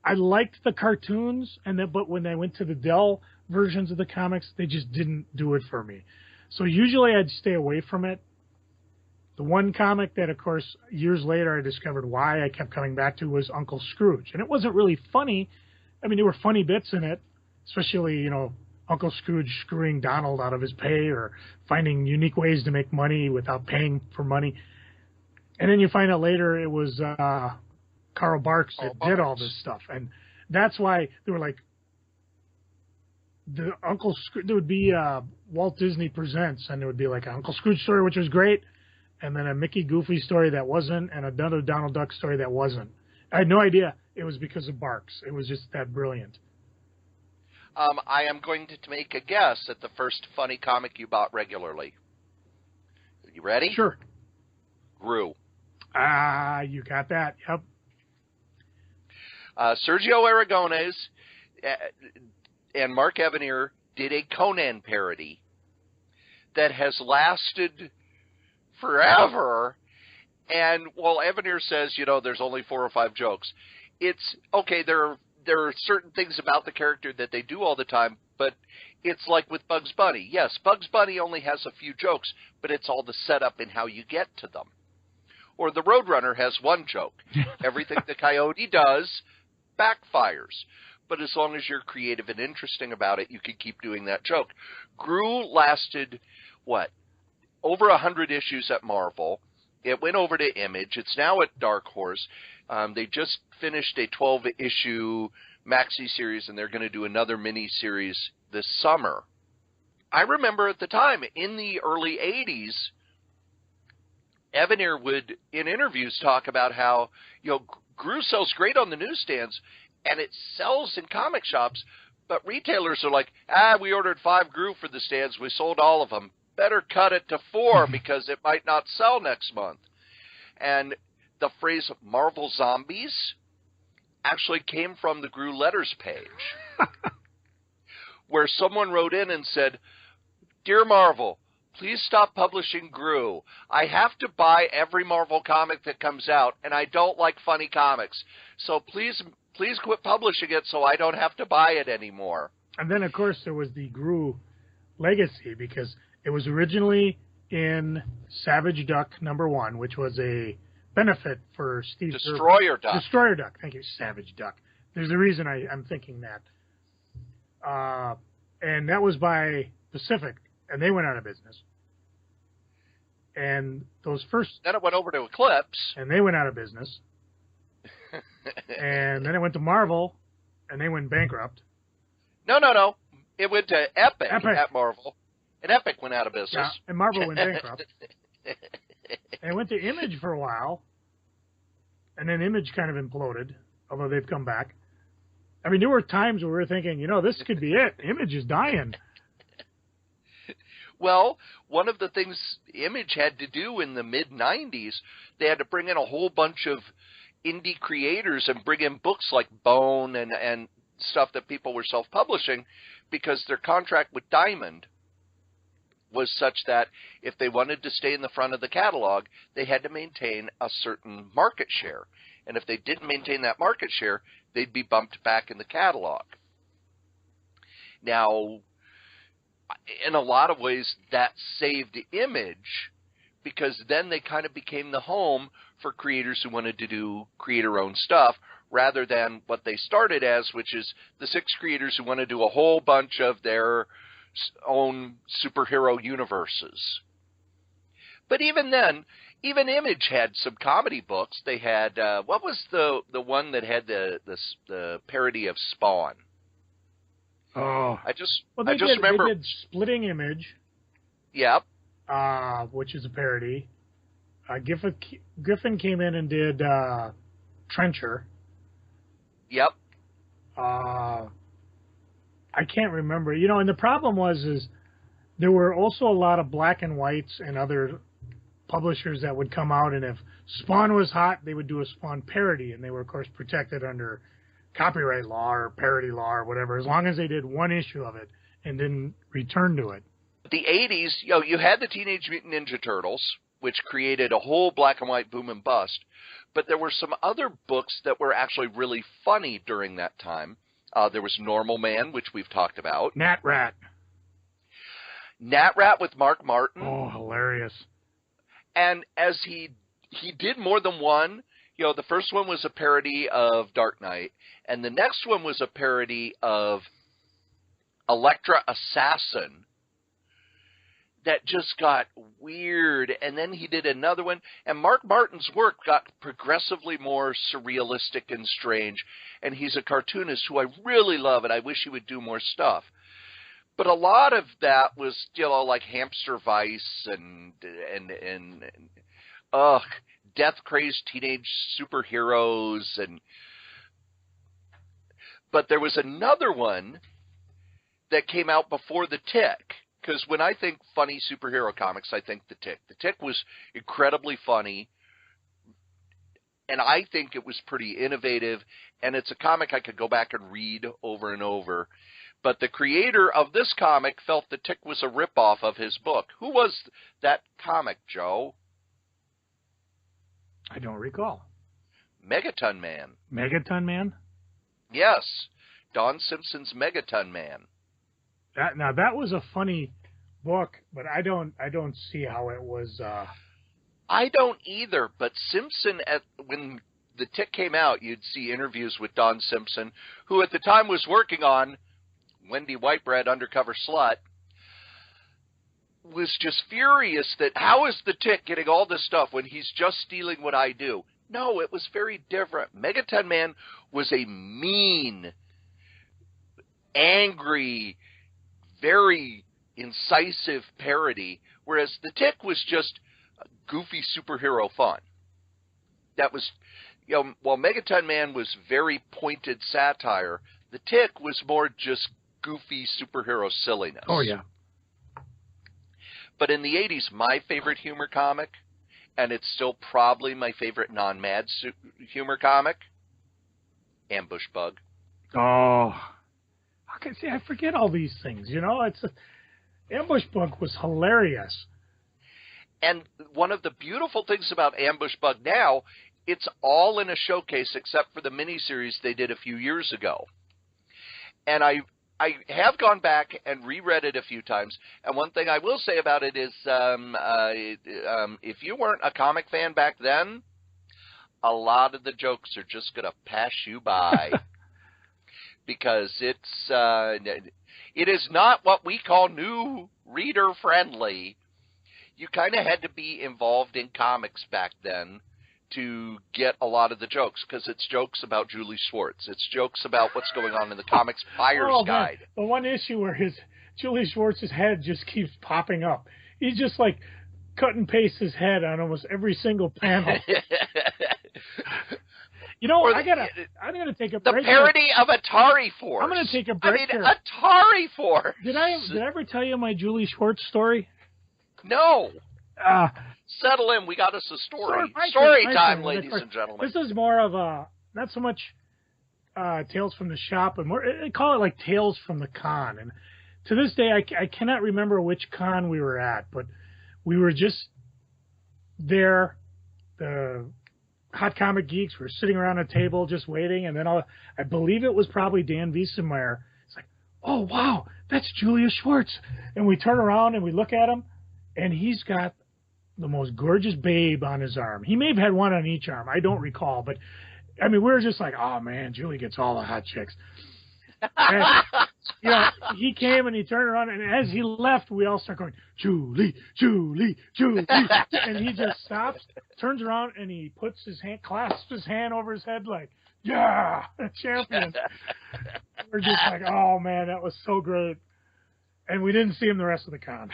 I liked the cartoons, but when I went to the Dell versions of the comics, they just didn't do it for me. So usually I'd stay away from it. The one comic that, of course, years later I discovered why I kept coming back to was Uncle Scrooge. And it wasn't really funny. I mean, there were funny bits in it, especially, Uncle Scrooge screwing Donald out of his pay or finding unique ways to make money without paying for money. And then you find out later it was Carl Barks that did all this stuff. And that's why they were like, there would be Walt Disney Presents, and there would be like an Uncle Scrooge story, which was great, and then a Mickey Goofy story that wasn't, and another Donald Duck story that wasn't. I had no idea it was because of Barks. It was just that brilliant. I am going to make a guess at the first funny comic you bought regularly. You ready? Sure. Gru. You got that. Yep. Sergio Aragonés and Mark Evanier did a Conan parody that has lasted forever. And while Evanier says, there's only 4 or 5 jokes, it's okay. There are certain things about the character that they do all the time, but it's like with Bugs Bunny. Yes, Bugs Bunny only has a few jokes, but it's all the setup in how you get to them. Or the Roadrunner has one joke. Everything the Coyote does backfires. But as long as you're creative and interesting about it, you can keep doing that joke. Gru lasted, over 100 issues at Marvel. It went over to Image. It's now at Dark Horse. They just finished a 12-issue maxi series, and they're going to do another mini-series this summer. I remember at the time, in the early 80s, Evanier would, in interviews, talk about how, Gru sells great on the newsstands, and it sells in comic shops, but retailers are like, we ordered 5 Gru for the stands. We sold all of them. Better cut it to 4 because it might not sell next month. And the phrase Marvel Zombies actually came from the Gru Letters page, where someone wrote in and said, Dear Marvel, please stop publishing Gru. I have to buy every Marvel comic that comes out, and I don't like funny comics. So please quit publishing it so I don't have to buy it anymore. And then, of course, there was the Gru legacy, because it was originally in Savage Duck #1, which was a benefit for Steve Destroyer Duck. Destroyer Duck. Thank you, Savage Duck. There's a reason I'm thinking that. And that was by Pacific, and they went out of business. And those first... Then it went over to Eclipse. And they went out of business. And then it went to Marvel, and they went bankrupt. No. It went to Epic at Marvel. And Epic went out of business. Yeah, and Marvel went bankrupt. And it went to Image for a while. And then Image kind of imploded, although they've come back. I mean, there were times where we were thinking, this could be it. Image is dying. Well, one of the things Image had to do in the mid-'90s, they had to bring in a whole bunch of indie creators and bring in books like Bone and stuff that people were self-publishing, because their contract with Diamond was such that if they wanted to stay in the front of the catalog, they had to maintain a certain market share. And if they didn't maintain that market share, they'd be bumped back in the catalog. Now, in a lot of ways, that saved Image, because then they kind of became the home for creators who wanted to do creator-owned stuff, rather than what they started as, which is the 6 creators who want to do a whole bunch of their own superhero universes. But even then, even Image had some comedy books. They had, what was the one that had the parody of Spawn? Oh. I just remember. They did Splitting Image. Yep. Which is a parody. Griffin came in and did Trencher. Yep. I can't remember. And the problem was there were also a lot of black and whites and other publishers that would come out, and if Spawn was hot, they would do a Spawn parody, and they were, of course, protected under copyright law or parody law or whatever, as long as they did one issue of it and didn't return to it. The 80s, you had the Teenage Mutant Ninja Turtles, which created a whole black and white boom and bust, but there were some other books that were actually really funny during that time. There was Normal Man, which we've talked about. Nat Rat with Mark Martin. Oh, hilarious. And as he did more than one, the first one was a parody of Dark Knight, and the next one was a parody of Elektra Assassin that just got weird, and then he did another one, and Mark Martin's work got progressively more surrealistic and strange, and he's a cartoonist who I really love, and I wish he would do more stuff. But a lot of that was, like Hamster Vice and death-crazed teenage superheroes, but there was another one that came out before The Tick, because when I think funny superhero comics, I think The Tick. The Tick was incredibly funny, and I think it was pretty innovative, and it's a comic I could go back and read over and over. But the creator of this comic felt The Tick was a ripoff of his book. Who was that comic, Joe? I don't recall. Megaton Man. Megaton Man? Yes. Don Simpson's Megaton Man. That was a funny book, but I don't see how it was. I don't either. But Simpson, when The Tick came out, you'd see interviews with Don Simpson, who at the time was working on Wendy Whitebread, Undercover Slut, was just furious that how is The Tick getting all this stuff when he's just stealing what I do? No, it was very different. Megaton Man was a mean, angry, very incisive parody, whereas The Tick was just goofy superhero fun. That was, while Megaton Man was very pointed satire, The Tick was more just goofy superhero silliness. Oh, yeah. But in the 80s, my favorite humor comic, and it's still probably my favorite non-mad humor comic, Ambush Bug. Oh, I forget all these things. Ambush Bug was hilarious. And one of the beautiful things about Ambush Bug now, it's all in a showcase except for the miniseries they did a few years ago. And I have gone back and reread it a few times. And one thing I will say about it is if you weren't a comic fan back then, a lot of the jokes are just going to pass you by. Because it is not what we call new reader friendly. You kind of had to be involved in comics back then to get a lot of the jokes, because it's jokes about Julius Schwartz. It's jokes about what's going on in the comics buyer's guide. The one issue where Julius Schwartz's head just keeps popping up. He's just like cut and paste his head on almost every single panel. You know, I'm gonna take a break. The parody of Atari Force. I'm gonna take a break. Atari Force. Did I ever tell you my Julius Schwartz story? No. Settle in. We got us a story. Story time, ladies and gentlemen. This is more of a, not so much Tales from the Shop, but more, I call it like Tales from the Con. And to this day, I cannot remember which con we were at, but we were just there. The hot comic geeks were sitting around a table just waiting, and then I believe it was probably Dan Wiesenmeyer. It's like, oh, wow, that's Julius Schwartz. And we turn around and we look at him, and he's got the most gorgeous babe on his arm. He may have had one on each arm. I don't recall. But, I mean, we were just like, oh, man, Julie gets all the hot chicks. And, you know, he came and he turned around, and as he left, we all start going, Julie, Julie, Julie. And he just stops, turns around, and he puts his hand, clasps his hand over his head like, yeah, champion. We're just like, oh, man, that was so great. And we didn't see him the rest of the con.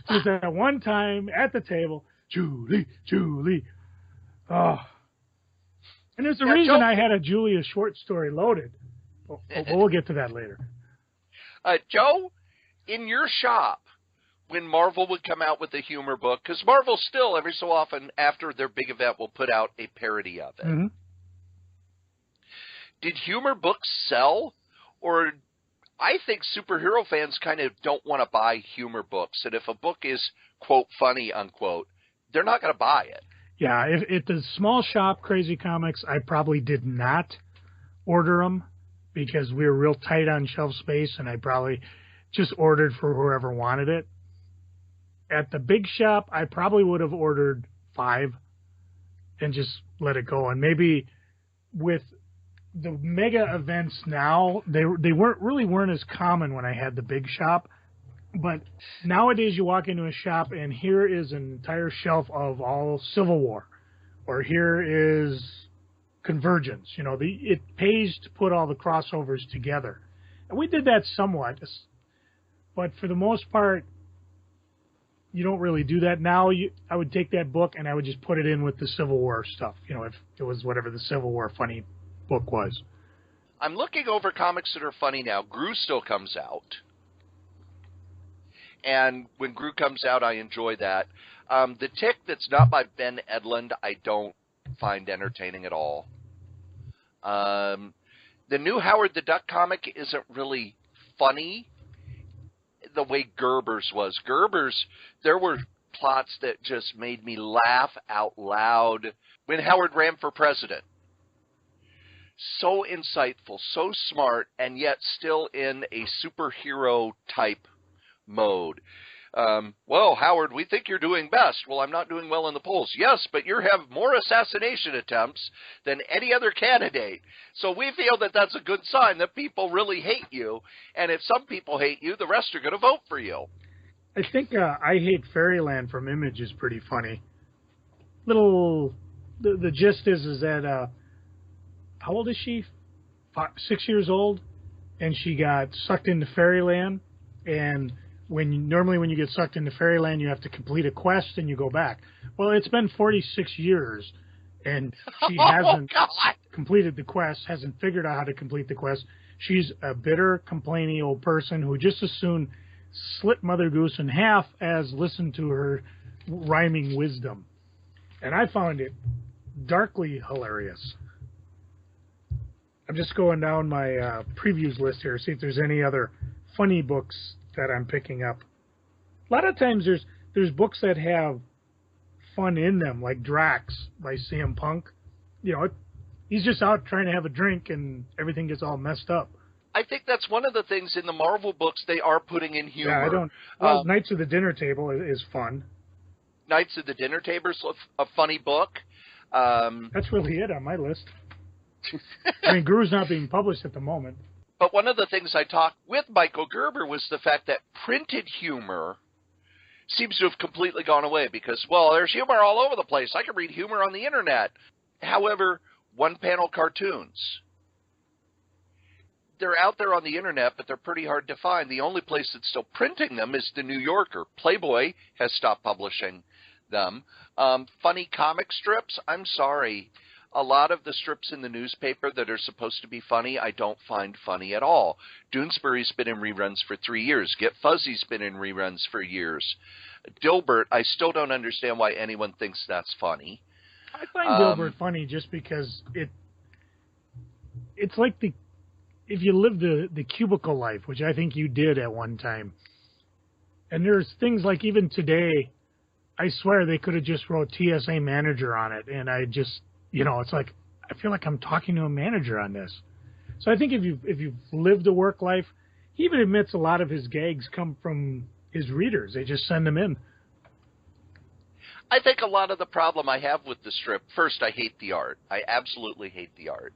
Just at one time at the table, Julie, Julie. Oh. And there's a reason I had a Julius Schwartz story loaded. We'll get to that later. Joe, in your shop, when Marvel would come out with a humor book, because Marvel still, every so often, after their big event, will put out a parody of it. Mm-hmm. Did humor books sell? Or I think superhero fans kind of don't want to buy humor books. And if a book is, quote, funny, unquote, they're not going to buy it. Yeah, if the small shop, Crazy Comics, I probably did not order them because we were real tight on shelf space, and I probably just ordered for whoever wanted it. At the big shop, I probably would have ordered 5 and just let it go. And maybe with the mega events now, they weren't as common when I had the big shop. But nowadays you walk into a shop and here is an entire shelf of all Civil War, or here is Convergence. You know, it pays to put all the crossovers together. And we did that somewhat, but for the most part, you don't really do that. Now I would take that book and I would just put it in with the Civil War stuff, you know, if it was whatever the Civil War funny book was. I'm looking over comics that are funny now. Gru still comes out. And when Gru comes out, I enjoy that. The Tick that's not by Ben Edlund, I don't find entertaining at all. The new Howard the Duck comic isn't really funny the way Gerber's was. Gerber's, there were plots that just made me laugh out loud when Howard ran for president. So insightful, so smart, and yet still in a superhero type mode. Well, Howard, we think you're doing best. Well, I'm not doing well in the polls. Yes, but you have more assassination attempts than any other candidate. So we feel that that's a good sign that people really hate you. And if some people hate you, the rest are going to vote for you. I think I Hate Fairyland from Image is pretty funny. The gist is that, how old is she? 6 years old. And she got sucked into Fairyland. And normally when you get sucked into Fairyland, you have to complete a quest and you go back. Well, it's been 46 years, and she hasn't completed the quest, hasn't figured out how to complete the quest. She's a bitter, complaining old person who just as soon slit Mother Goose in half as listen to her rhyming wisdom. And I found it darkly hilarious. I'm just going down my previews list here, see if there's any other funny books that I'm picking up. A lot of times there's books that have fun in them, like Drax by CM Punk. You know, he's just out trying to have a drink and everything gets all messed up. I think that's one of the things in the Marvel books they are putting in humor. Yeah, I don't. Well, Knights of the Dinner Table is fun. Knights of the Dinner Table is a funny book. That's really it on my list. I mean, Gru's not being published at the moment. But one of the things I talked with Michael Gerber was the fact that printed humor seems to have completely gone away because, well, there's humor all over the place. I can read humor on the internet. However, one-panel cartoons, they're out there on the internet, but they're pretty hard to find. The only place that's still printing them is the New Yorker. Playboy has stopped publishing them. Funny comic strips, I'm sorry. A lot of the strips in the newspaper that are supposed to be funny, I don't find funny at all. Doonesbury's been in reruns for 3 years. Get Fuzzy's been in reruns for years. Dilbert, I still don't understand why anyone thinks that's funny. I find Dilbert funny just because it's like if you live the cubicle life, which I think you did at one time. And there's things like even today, I swear they could have just wrote TSA manager on it, and I just, you know, it's like I feel like I'm talking to a manager on this. So I think if you've lived a work life, he even admits a lot of his gags come from his readers. They just send them in. I think a lot of the problem I have with the strip, first, I hate the art. I absolutely hate the art.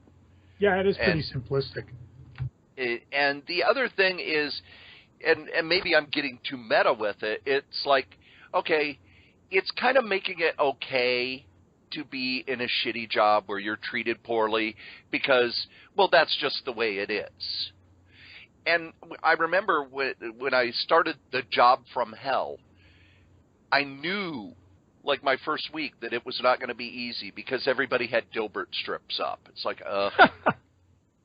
Yeah, it is pretty simplistic. And the other thing is, and maybe I'm getting too meta with it, it's like, okay, it's kind of making it okay to be in a shitty job where you're treated poorly because, well, that's just the way it is. And I remember when I started the job from hell, I knew, like my first week, that it was not going to be easy because everybody had Dilbert strips up. It's like,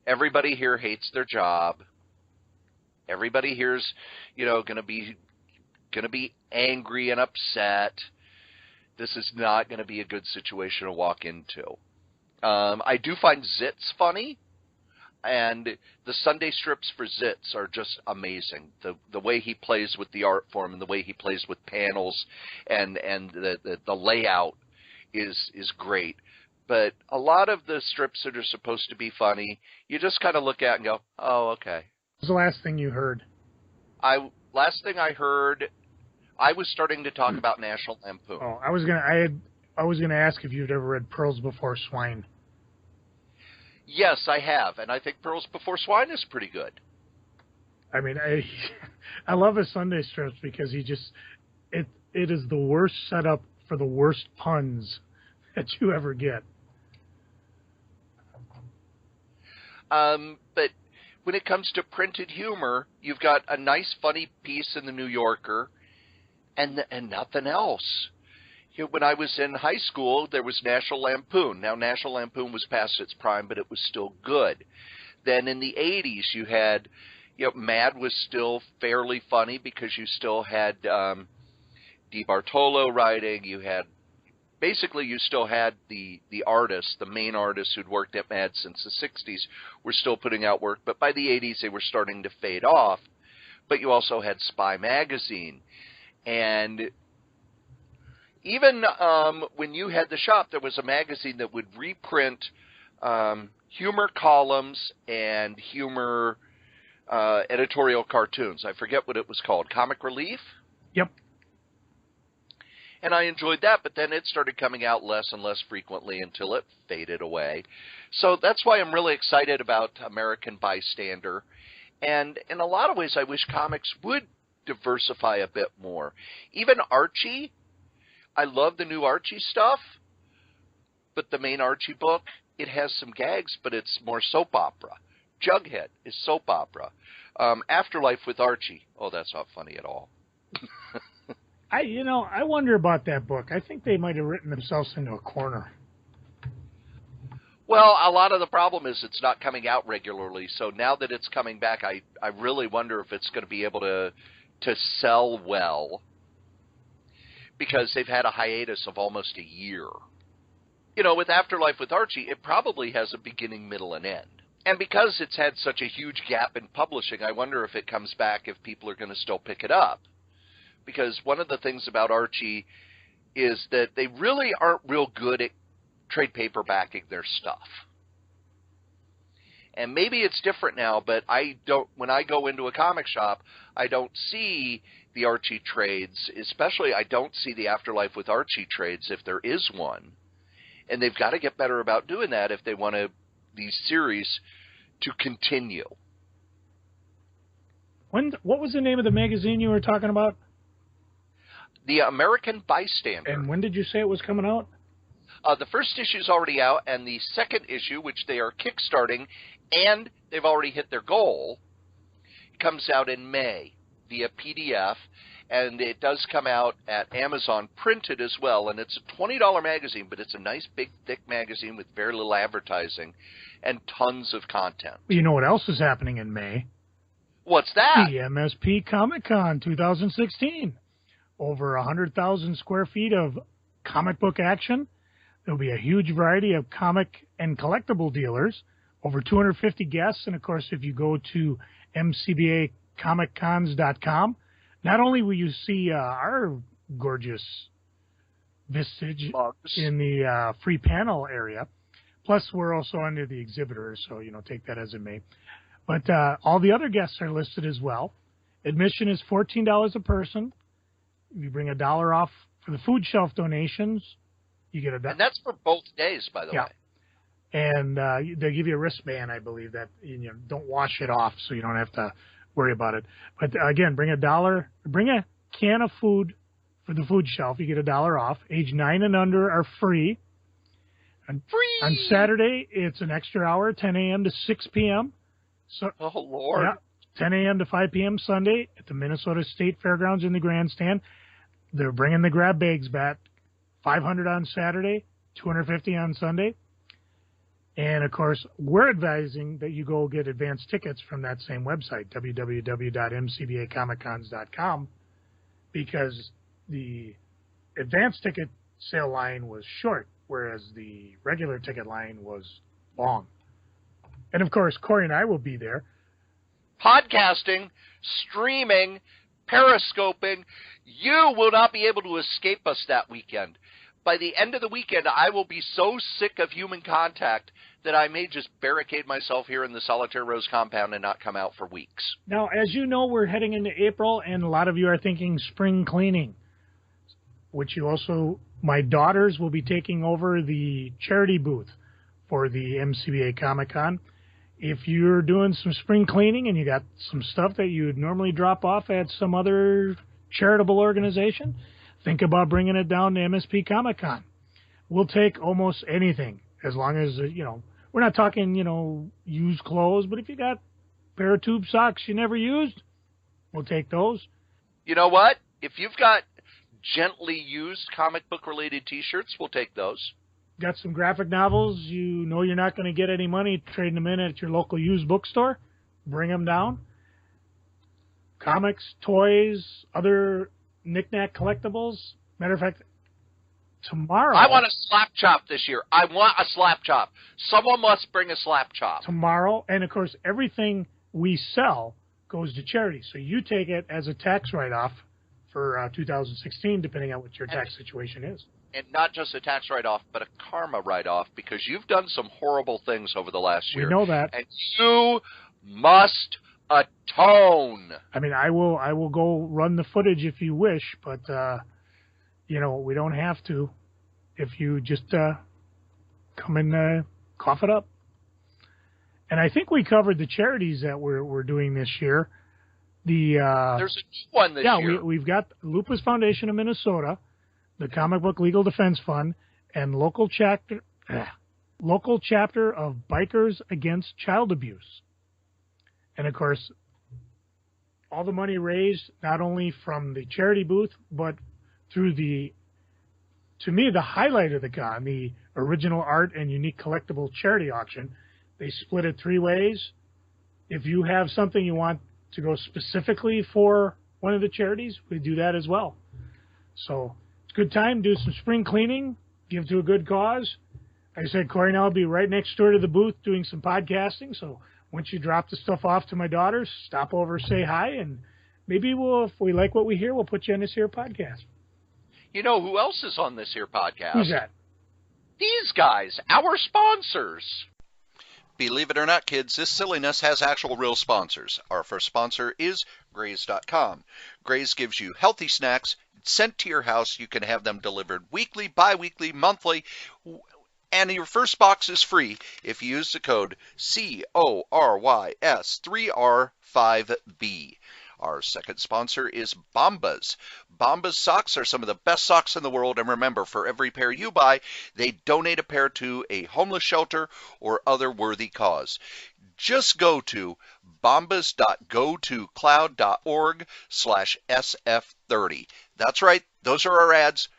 everybody here hates their job. Everybody here's, you know, going to be angry and upset. This is not going to be a good situation to walk into. I do find Zitz funny, and the Sunday strips for Zitz are just amazing. The way he plays with the art form and the way he plays with panels and the layout is great. But a lot of the strips that are supposed to be funny, you just kind of look at and go, oh, okay. What was the last thing you heard? Last thing I heard, I was starting to talk about National Lampoon. Oh, I was gonna ask if you'd ever read Pearls Before Swine. Yes, I have, and I think Pearls Before Swine is pretty good. I mean, I love his Sunday strips because it is the worst setup for the worst puns that you ever get. But when it comes to printed humor, you've got a nice, funny piece in the New Yorker, and nothing else. You know, when I was in high school, there was National Lampoon. Now, National Lampoon was past its prime, but it was still good. Then in the 80s, you had, you know, Mad was still fairly funny because you still had Di Bartolo writing. You still had the artists, the main artists who'd worked at Mad since the 60s were still putting out work. But by the 80s, they were starting to fade off. But you also had Spy Magazine. And even when you had the shop, there was a magazine that would reprint humor columns and humor editorial cartoons. I forget what it was called. Comic Relief? Yep. And I enjoyed that, but then it started coming out less and less frequently until it faded away. So that's why I'm really excited about American Bystander. And in a lot of ways, I wish comics would diversify a bit more. Even Archie, I love the new Archie stuff, but the main Archie book, it has some gags, but it's more soap opera. Jughead is soap opera. Afterlife with Archie, oh, that's not funny at all. I wonder about that book. I think they might have written themselves into a corner. Well, a lot of the problem is it's not coming out regularly, so now that it's coming back, I really wonder if it's going to be able to sell well, because they've had a hiatus of almost a year. You know, with Afterlife with Archie, it probably has a beginning, middle, and end. And because it's had such a huge gap in publishing, I wonder if it comes back, if people are going to still pick it up. Because one of the things about Archie is that they really aren't real good at trade paperbacking their stuff. And maybe it's different now, but when I go into a comic shop, I don't see the Archie trades, especially I don't see the Afterlife with Archie trades if there is one. And they've got to get better about doing that if they want these series to continue. What was the name of the magazine you were talking about? The American Bystander. And when did you say it was coming out? The first issue is already out, and the second issue, which they are kickstarting, and they've already hit their goal, comes out in May via PDF, and it does come out at Amazon printed as well, and it's a $20 magazine, but it's a nice, big, thick magazine with very little advertising and tons of content. You know what else is happening in May? What's that? The MSP Comic-Con 2016. Over 100,000 square feet of comic book action. There'll be a huge variety of comic and collectible dealers, over 250 guests, and of course, if you go to MCBAComiccons.com, not only will you see our gorgeous visage in the free panel area, plus we're also under the exhibitor, so take that as it may. But all the other guests are listed as well. Admission is $14 a person. If you bring $1 off for the food shelf donations, you get and that's for both days, by the way. And they give you a wristband, I believe, that don't wash it off, so you don't have to worry about it. But again, bring $1, bring a can of food for the food shelf. You get $1 off. Age 9 and under are free. And on Saturday, it's an extra hour, 10 a.m. to 6 p.m. So, oh, Lord. Yeah, 10 a.m. to 5 p.m. Sunday at the Minnesota State Fairgrounds in the grandstand. They're bringing the grab bags back. 500 on Saturday, 250 on Sunday. And, of course, we're advising that you go get advance tickets from that same website, www.mcbacomiccons.com, because the advance ticket sale line was short, whereas the regular ticket line was long. And, of course, Cory and I will be there. Podcasting, streaming, periscoping. You will not be able to escape us that weekend. By the end of the weekend, I will be so sick of human contact that I may just barricade myself here in the Solitaire Rose compound and not come out for weeks. Now, as you know, we're heading into April, and a lot of you are thinking spring cleaning, which my daughters will be taking over the charity booth for the MCBA Comic-Con. If you're doing some spring cleaning and you got some stuff that you would normally drop off at some other charitable organization, think about bringing it down to MSP Comic-Con. We'll take almost anything, as long as, we're not talking, used clothes, but if you got a pair of tube socks you never used, we'll take those. You know what? If you've got gently used comic book-related T-shirts, we'll take those. Got some graphic novels you know you're not going to get any money trading them in at your local used bookstore, bring them down. Comics, toys, other knick-knack collectibles. Matter of fact, tomorrow... I want a slap chop this year. I want a slap chop. Someone must bring a slap chop. Tomorrow, and of course, everything we sell goes to charity. So you take it as a tax write-off for 2016, depending on what your tax situation is. And not just a tax write-off, but a karma write-off, because you've done some horrible things over the last year. We know that. And you must atone. I mean, I will go run the footage if you wish, but, we don't have to if you just come and cough it up. And I think we covered the charities that we're doing this year. There's a new one this year. Yeah, we've got Lupus Foundation of Minnesota, the Comic Book Legal Defense Fund, and local chapter of Bikers Against Child Abuse. And, of course, all the money raised not only from the charity booth, but through to me, the highlight of the con, the original art and unique collectible charity auction. They split it 3 ways. If you have something you want to go specifically for one of the charities, we do that as well. So it's a good time. Do some spring cleaning. Give to a good cause. I said, Cory and I will be right next door to the booth doing some podcasting. So once you drop the stuff off to my daughters, stop over, say hi, and maybe if we like what we hear, we'll put you on this here podcast. You know who else is on this here podcast? Who's that? These guys, our sponsors. Believe it or not, kids, this silliness has actual real sponsors. Our first sponsor is Graze.com. Graze gives you healthy snacks sent to your house. You can have them delivered weekly, bi-weekly, monthly, and your first box is free if you use the code CORYS3R5B. Our second sponsor is Bombas. Bombas socks are some of the best socks in the world, and remember, for every pair you buy, they donate a pair to a homeless shelter or other worthy cause. Just go to bombas.gotocloud.org/SF30. That's right, those are our ads.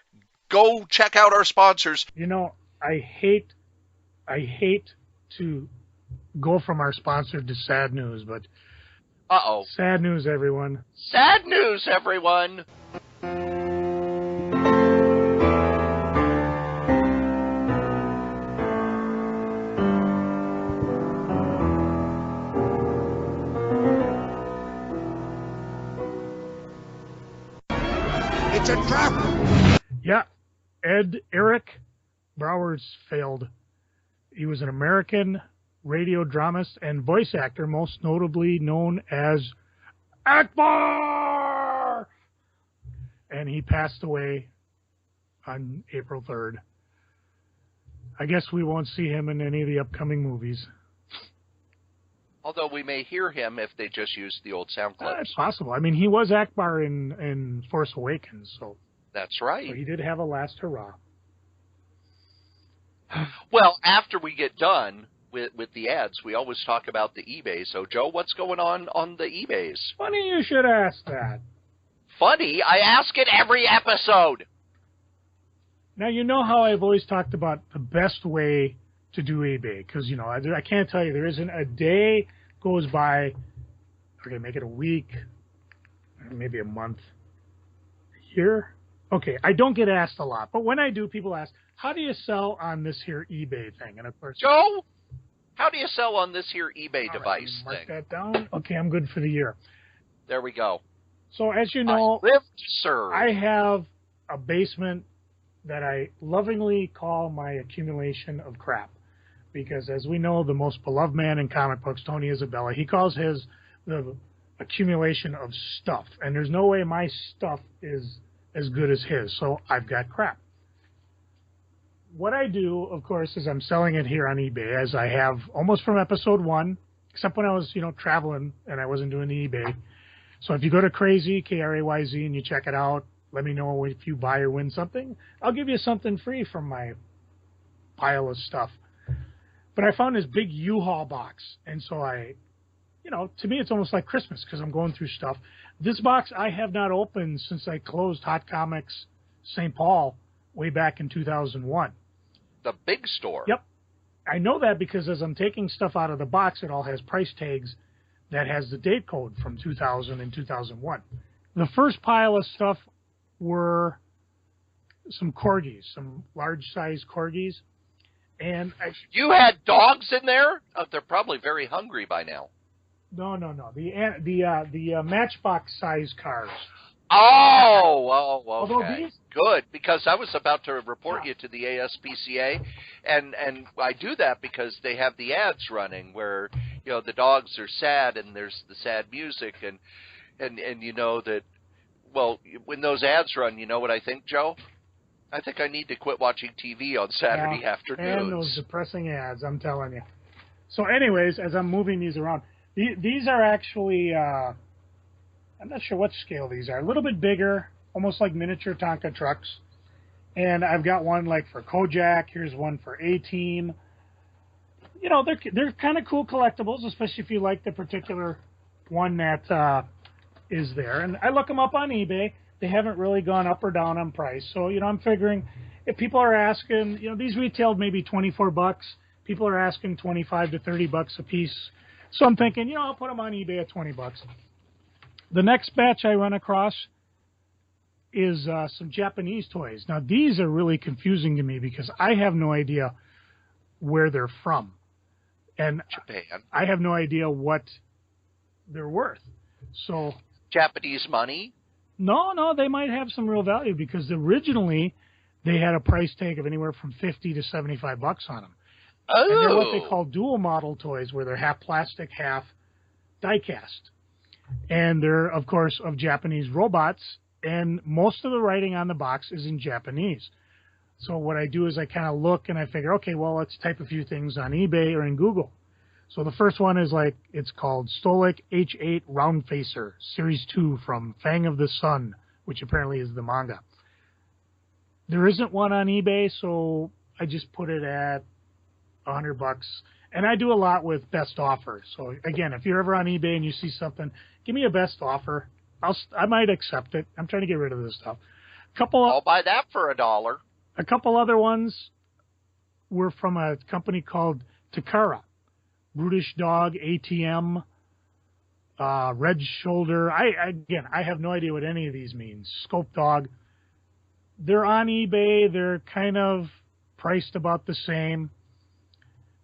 Go check out our sponsors. You know, I hate to go from our sponsor to sad news, but uh-oh. Sad news, everyone. Sad news, everyone. It's a trap. Yeah, Eric Browers failed. He was an American radio dramist and voice actor, most notably known as Akbar! And he passed away on April 3rd. I guess we won't see him in any of the upcoming movies. Although we may hear him if they just use the old sound clips. It's possible. I mean, he was Akbar in Force Awakens, so... That's right. So he did have a last hurrah. Well, after we get done with the ads, we always talk about the eBay. So, Joe, what's going on the eBays? Funny you should ask that. Funny? I ask it every episode. Now, you know how I've always talked about the best way to do eBay, because, you know, I can't tell you, there isn't a day goes by, okay, make it a week, maybe a month, a year. Okay, I don't get asked a lot, but when I do, people ask, how do you sell on this here eBay thing? And of course, Joe, how do you sell on this here eBay device mark thing? That down. Okay, I'm good for the year. There we go. So as you know, I live to serve. I have a basement that I lovingly call my accumulation of crap. Because as we know, the most beloved man in comic books, Tony Isabella, he calls his the accumulation of stuff. And there's no way my stuff is as good as his. So I've got crap. What I do, of course, is I'm selling it here on eBay, as I have almost from episode 1, except when I was, traveling and I wasn't doing the eBay. So if you go to Crazy, Krayz, and you check it out, let me know if you buy or win something. I'll give you something free from my pile of stuff. But I found this big U-Haul box, and so to me it's almost like Christmas because I'm going through stuff. This box I have not opened since I closed Hot Comics St. Paul way back in 2001. The big store. Yep. I know that because as I'm taking stuff out of the box, it all has price tags that has the date code from 2000 and 2001. The first pile of stuff were some corgis, some large-sized corgis. And you had dogs in there? Oh, they're probably very hungry by now. No. The Matchbox-sized cars. Oh, okay. Although Good, because I was about to report you to the ASPCA, and I do that because they have the ads running where, the dogs are sad and there's the sad music, and you know that, well, when those ads run, you know what I think, Joe? I think I need to quit watching TV on Saturday afternoons. And those depressing ads, I'm telling you. So anyways, as I'm moving these around, these are actually, I'm not sure what scale these are. A little bit bigger, almost like miniature Tonka trucks. And I've got one like for Kojak. Here's one for A-Team. They're kind of cool collectibles, especially if you like the particular one that is there. And I look them up on eBay. They haven't really gone up or down on price. So, I'm figuring if people are asking, these retailed maybe $24. People are asking $25 to $30 a piece. So I'm thinking, I'll put them on eBay at $20. The next batch I run across is some Japanese toys. Now, these are really confusing to me because I have no idea where they're from. And Japan. I have no idea what they're worth. So Japanese money? No, they might have some real value because originally they had a price tag of anywhere from $50 to $75 on them. Oh. And they're what they call dual model toys, where they're half plastic, half die-cast. And they're, of course, of Japanese robots, and most of the writing on the box is in Japanese. So what I do is I kind of look and I figure, okay, well, let's type a few things on eBay or in Google. So the first one is it's called Stolik H8 Round Facer, Series 2 from Fang of the Sun, which apparently is the manga. There isn't one on eBay, so I just put it at $100. And I do a lot with best offer. So again, if you're ever on eBay and you see something, give me a best offer. I might accept it. I'm trying to get rid of this stuff. I'll buy that for $1. A couple other ones were from a company called Takara. Brutish Dog, ATM, Red Shoulder. I have no idea what any of these means. Scope Dog. They're on eBay. They're kind of priced about the same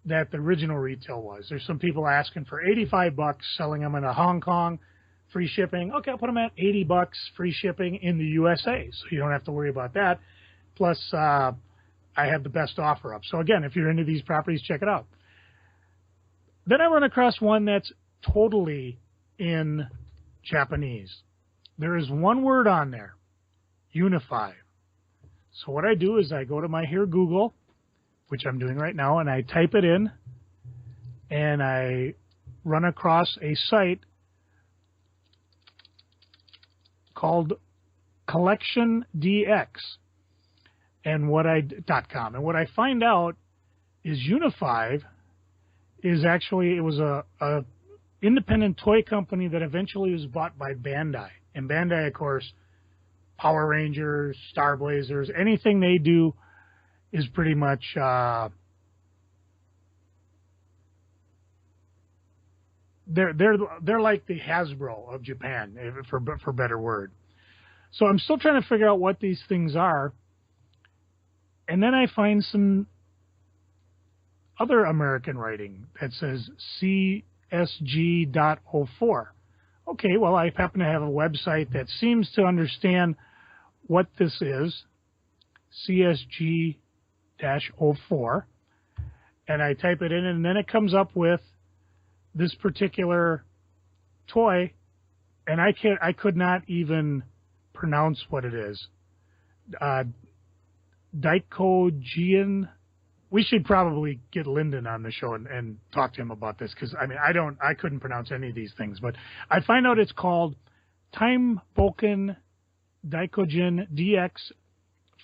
that the original retail was. There's some people asking for $85, selling them in Hong Kong, free shipping. Okay, I'll put them at $80, free shipping in the USA, so you don't have to worry about that. Plus, I have the best offer up. So again, if you're into these properties, check it out. Then I run across one that's totally in Japanese. There is one word on there, Unify. So what I do is I go to my Google, which I'm doing right now, and I type it in, and I run across a site called Collection DX. And .com. And what I find out is Unify is actually, it was a independent toy company that eventually was bought by Bandai. And Bandai, of course, Power Rangers, Star Blazers, anything they do is pretty much they're like the Hasbro of Japan, for better word. So I'm still trying to figure out what these things are. And then I find some other American writing that says CSG.04. Okay, well, I happen to have a website that seems to understand what this is, CSG-04, and I type it in, and then it comes up with this particular toy, and I could not even pronounce what it is. Daikojian. We should probably get Lyndon on the show and talk to him about this, because I couldn't pronounce any of these things, but I find out it's called Time Boken Daikojin DX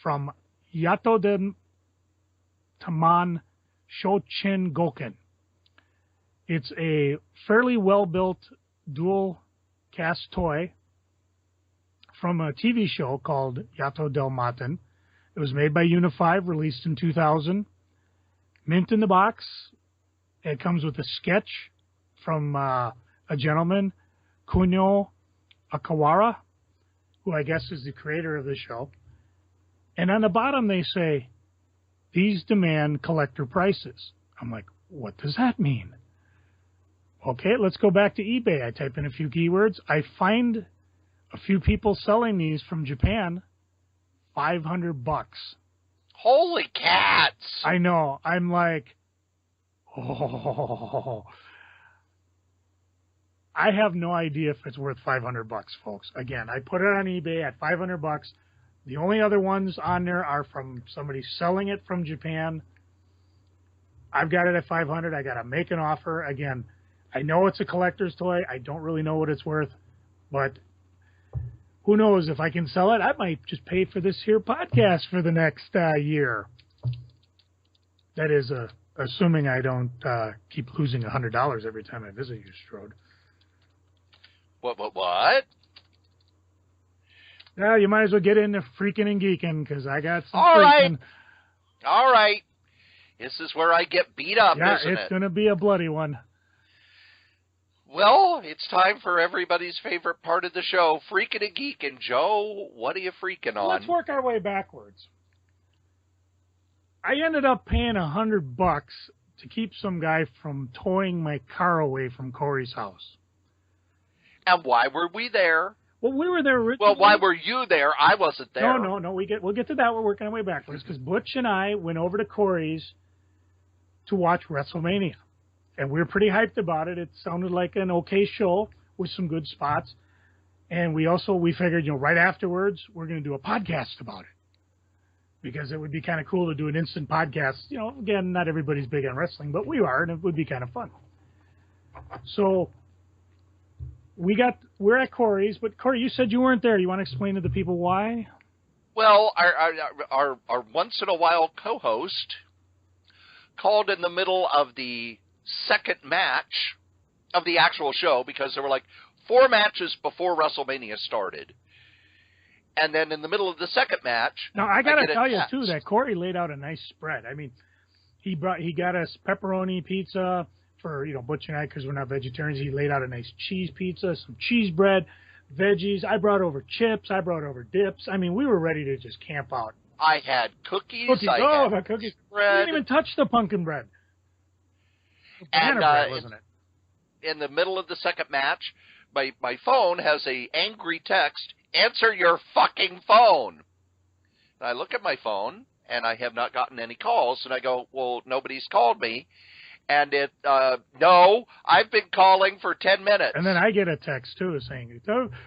from Yato de Taman Shochin Goken. It's a fairly well-built dual cast toy from a TV show called Yato del Maten. It was made by Unify, released in 2000. Mint in the box. It comes with a sketch from a gentleman, Kunio Akawara, who I guess is the creator of the show. And on the bottom they say, these demand collector prices. I'm like, what does that mean? Okay, let's go back to eBay. I type in a few keywords. I find a few people selling these from Japan, $500. Holy cats! I know. I'm like, oh. I have no idea if it's worth $500, folks. Again, I put it on eBay at $500. The only other ones on there are from somebody selling it from Japan. I've got it at $500. I got to make an offer. Again, I know it's a collector's toy. I don't really know what it's worth, but who knows, if I can sell it, I might just pay for this here podcast for the next year. That is, assuming I don't keep losing $100 every time I visit you, Strode. What? Well, you might as well get into freaking and geeking, because I got some All freaking. All right. This is where I get beat up, yeah, isn't it? It's going to be a bloody one. Well, it's time for everybody's favorite part of the show, Freaking and Geeking. Joe, what are you freaking on? Let's work our way backwards. I ended up paying $100 to keep some guy from towing my car away from Cory's house. And why were we there? Well, we were there originally. Well, why were you there? I wasn't there. No. We'll get to that. We're working our way backwards because Butch and I went over to Cory's to watch WrestleMania, and we were pretty hyped about it. It sounded like an okay show with some good spots, and we figured, right afterwards we're going to do a podcast about it because it would be kind of cool to do an instant podcast. Again, not everybody's big on wrestling, but we are, and it would be kind of fun. So we're at Cory's, but Cory, you said you weren't there. You want to explain to the people why? Well, our once in a while co-host called in the middle of the second match of the actual show because there were like 4 matches before WrestleMania started. And then in the middle of the second match, now I got to tell you too that Cory laid out a nice spread. I mean, he got us pepperoni pizza for Butch and I because we're not vegetarians. He laid out a nice cheese pizza, some cheese bread, veggies. I brought over chips. I brought over dips. I mean, we were ready to just camp out. I had cookies. Cookies. Cookies. Bread. We didn't even touch the pumpkin bread. And bread, wasn't it? In the middle of the second match, my phone has a angry text. Answer your fucking phone. And I look at my phone, and I have not gotten any calls. And I go, well, nobody's called me. And no, I've been calling for 10 minutes. And then I get a text, too, saying,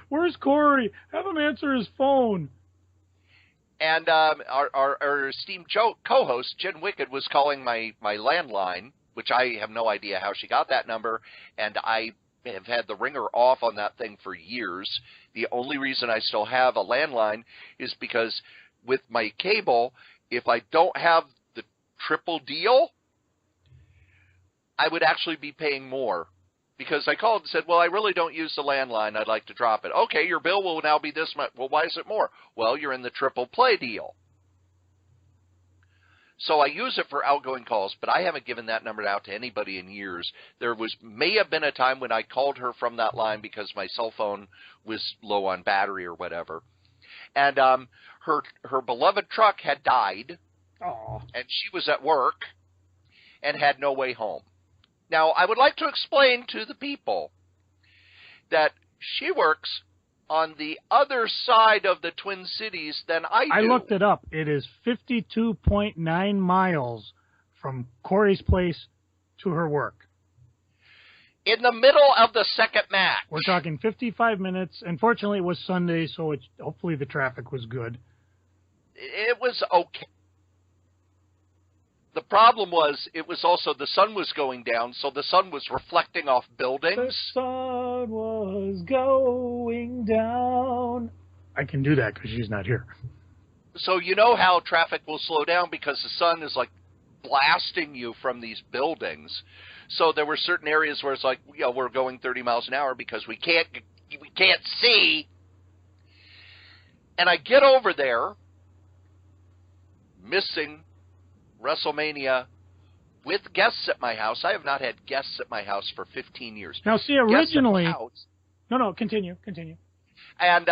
where's Cory? Have him answer his phone. And our esteemed co-host, Jen Wicked, was calling my landline, which I have no idea how she got that number. And I have had the ringer off on that thing for years. The only reason I still have a landline is because with my cable, if I don't have the triple deal, I would actually be paying more. Because I called and said, well, I really don't use the landline. I'd like to drop it. Okay, your bill will now be this much. Well, why is it more? Well, you're in the triple play deal. So I use it for outgoing calls, but I haven't given that number out to anybody in years. There may have been a time when I called her from that line because my cell phone was low on battery or whatever. And her beloved truck had died. Aww. And she was at work and had no way home. Now, I would like to explain to the people that she works on the other side of the Twin Cities than I do. I looked it up. It is 52.9 miles from Cory's place to her work. In the middle of the second match. We're talking 55 minutes. Unfortunately, it was Sunday, so hopefully the traffic was good. It was okay. The problem was, it was also, the sun was going down, so the sun was reflecting off buildings. The sun was going down. I can do that because she's not here. So you know how traffic will slow down because the sun is like blasting you from these buildings. So there were certain areas where it's like, we're going 30 miles an hour because we can't see. And I get over there, missing WrestleMania with guests at my house. I have not had guests at my house for 15 years. Now, see, originally... No, continue. And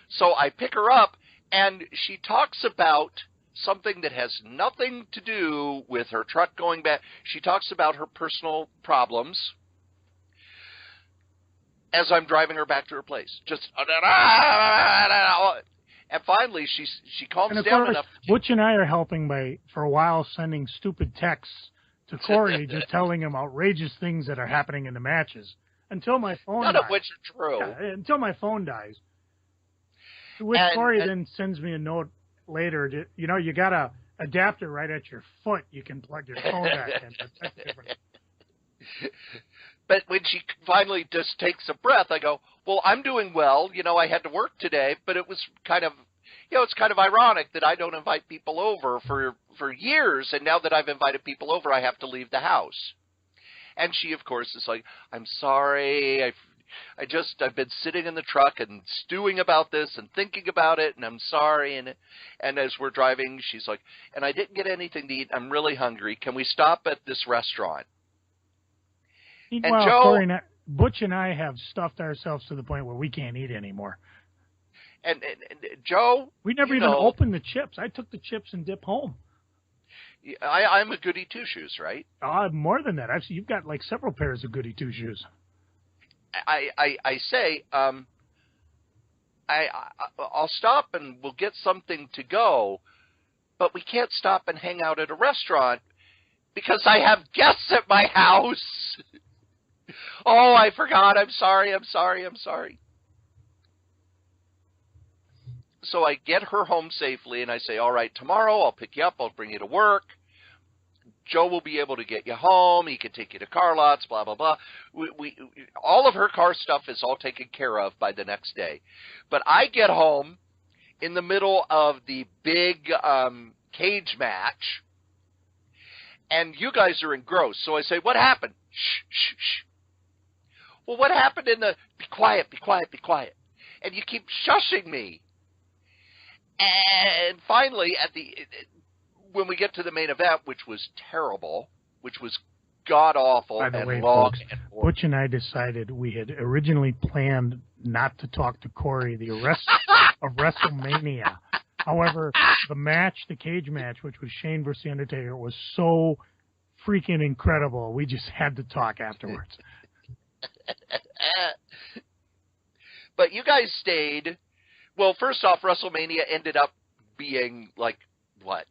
so I pick her up, and she talks about something that has nothing to do with her truck going back. She talks about her personal problems as I'm driving her back to her place. Just... And finally, she calms down enough. Butch and I are helping by, for a while, sending stupid texts to Cory, just telling him outrageous things that are happening in the matches. Until my phone dies. None of which are true. Yeah, until my phone dies. Which Cory then sends me a note later. You got a adapter right at your foot. You can plug your phone back in. That's different. But when she finally just takes a breath, I go, well, I'm doing well. I had to work today, but it was kind of, it's kind of ironic that I don't invite people over for years, and now that I've invited people over, I have to leave the house. And she, of course, is like, I'm sorry, I've been sitting in the truck and stewing about this and thinking about it, and I'm sorry. And as we're driving, she's like, and I didn't get anything to eat. I'm really hungry. Can we stop at this restaurant? And Joe, Butch and I have stuffed ourselves to the point where we can't eat anymore. And Joe, we never even opened the chips. I took the chips and dip home. I'm a goody two-shoes, right? More than that. Actually, you've got like several pairs of goody two-shoes. I say, I'll stop and we'll get something to go, but we can't stop and hang out at a restaurant because I have guests at my house. Oh, I forgot. I'm sorry. So I get her home safely, and I say, all right, tomorrow I'll pick you up. I'll bring you to work. Joe will be able to get you home. He can take you to car lots, blah, blah, blah. All of her car stuff is all taken care of by the next day. But I get home in the middle of the big cage match, and you guys are engrossed. So I say, what happened? Shh, shh, shh. Well, what happened in the, be quiet, be quiet, be quiet. And you keep shushing me. And finally, when we get to the main event, which was terrible, which was god-awful and long. Folks, Butch and I decided we had originally planned not to talk to Cory the rest of WrestleMania. However, the cage match, which was Shane versus The Undertaker, was so freaking incredible, we just had to talk afterwards. But you guys stayed. Well, first off, WrestleMania ended up being like, what?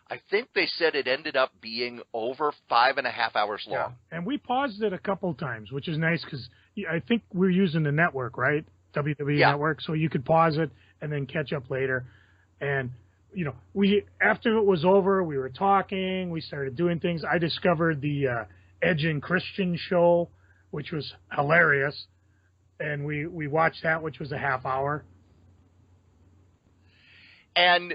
I think they said it ended up being over 5.5 hours long. Yeah. And we paused it a couple times, which is nice because I think we're using the network, right? WWE Network, so you could pause it and then catch up later. And, after it was over, we were talking, we started doing things. I discovered the Edge and Christian show, which was hilarious. And we watched that, which was a half hour. And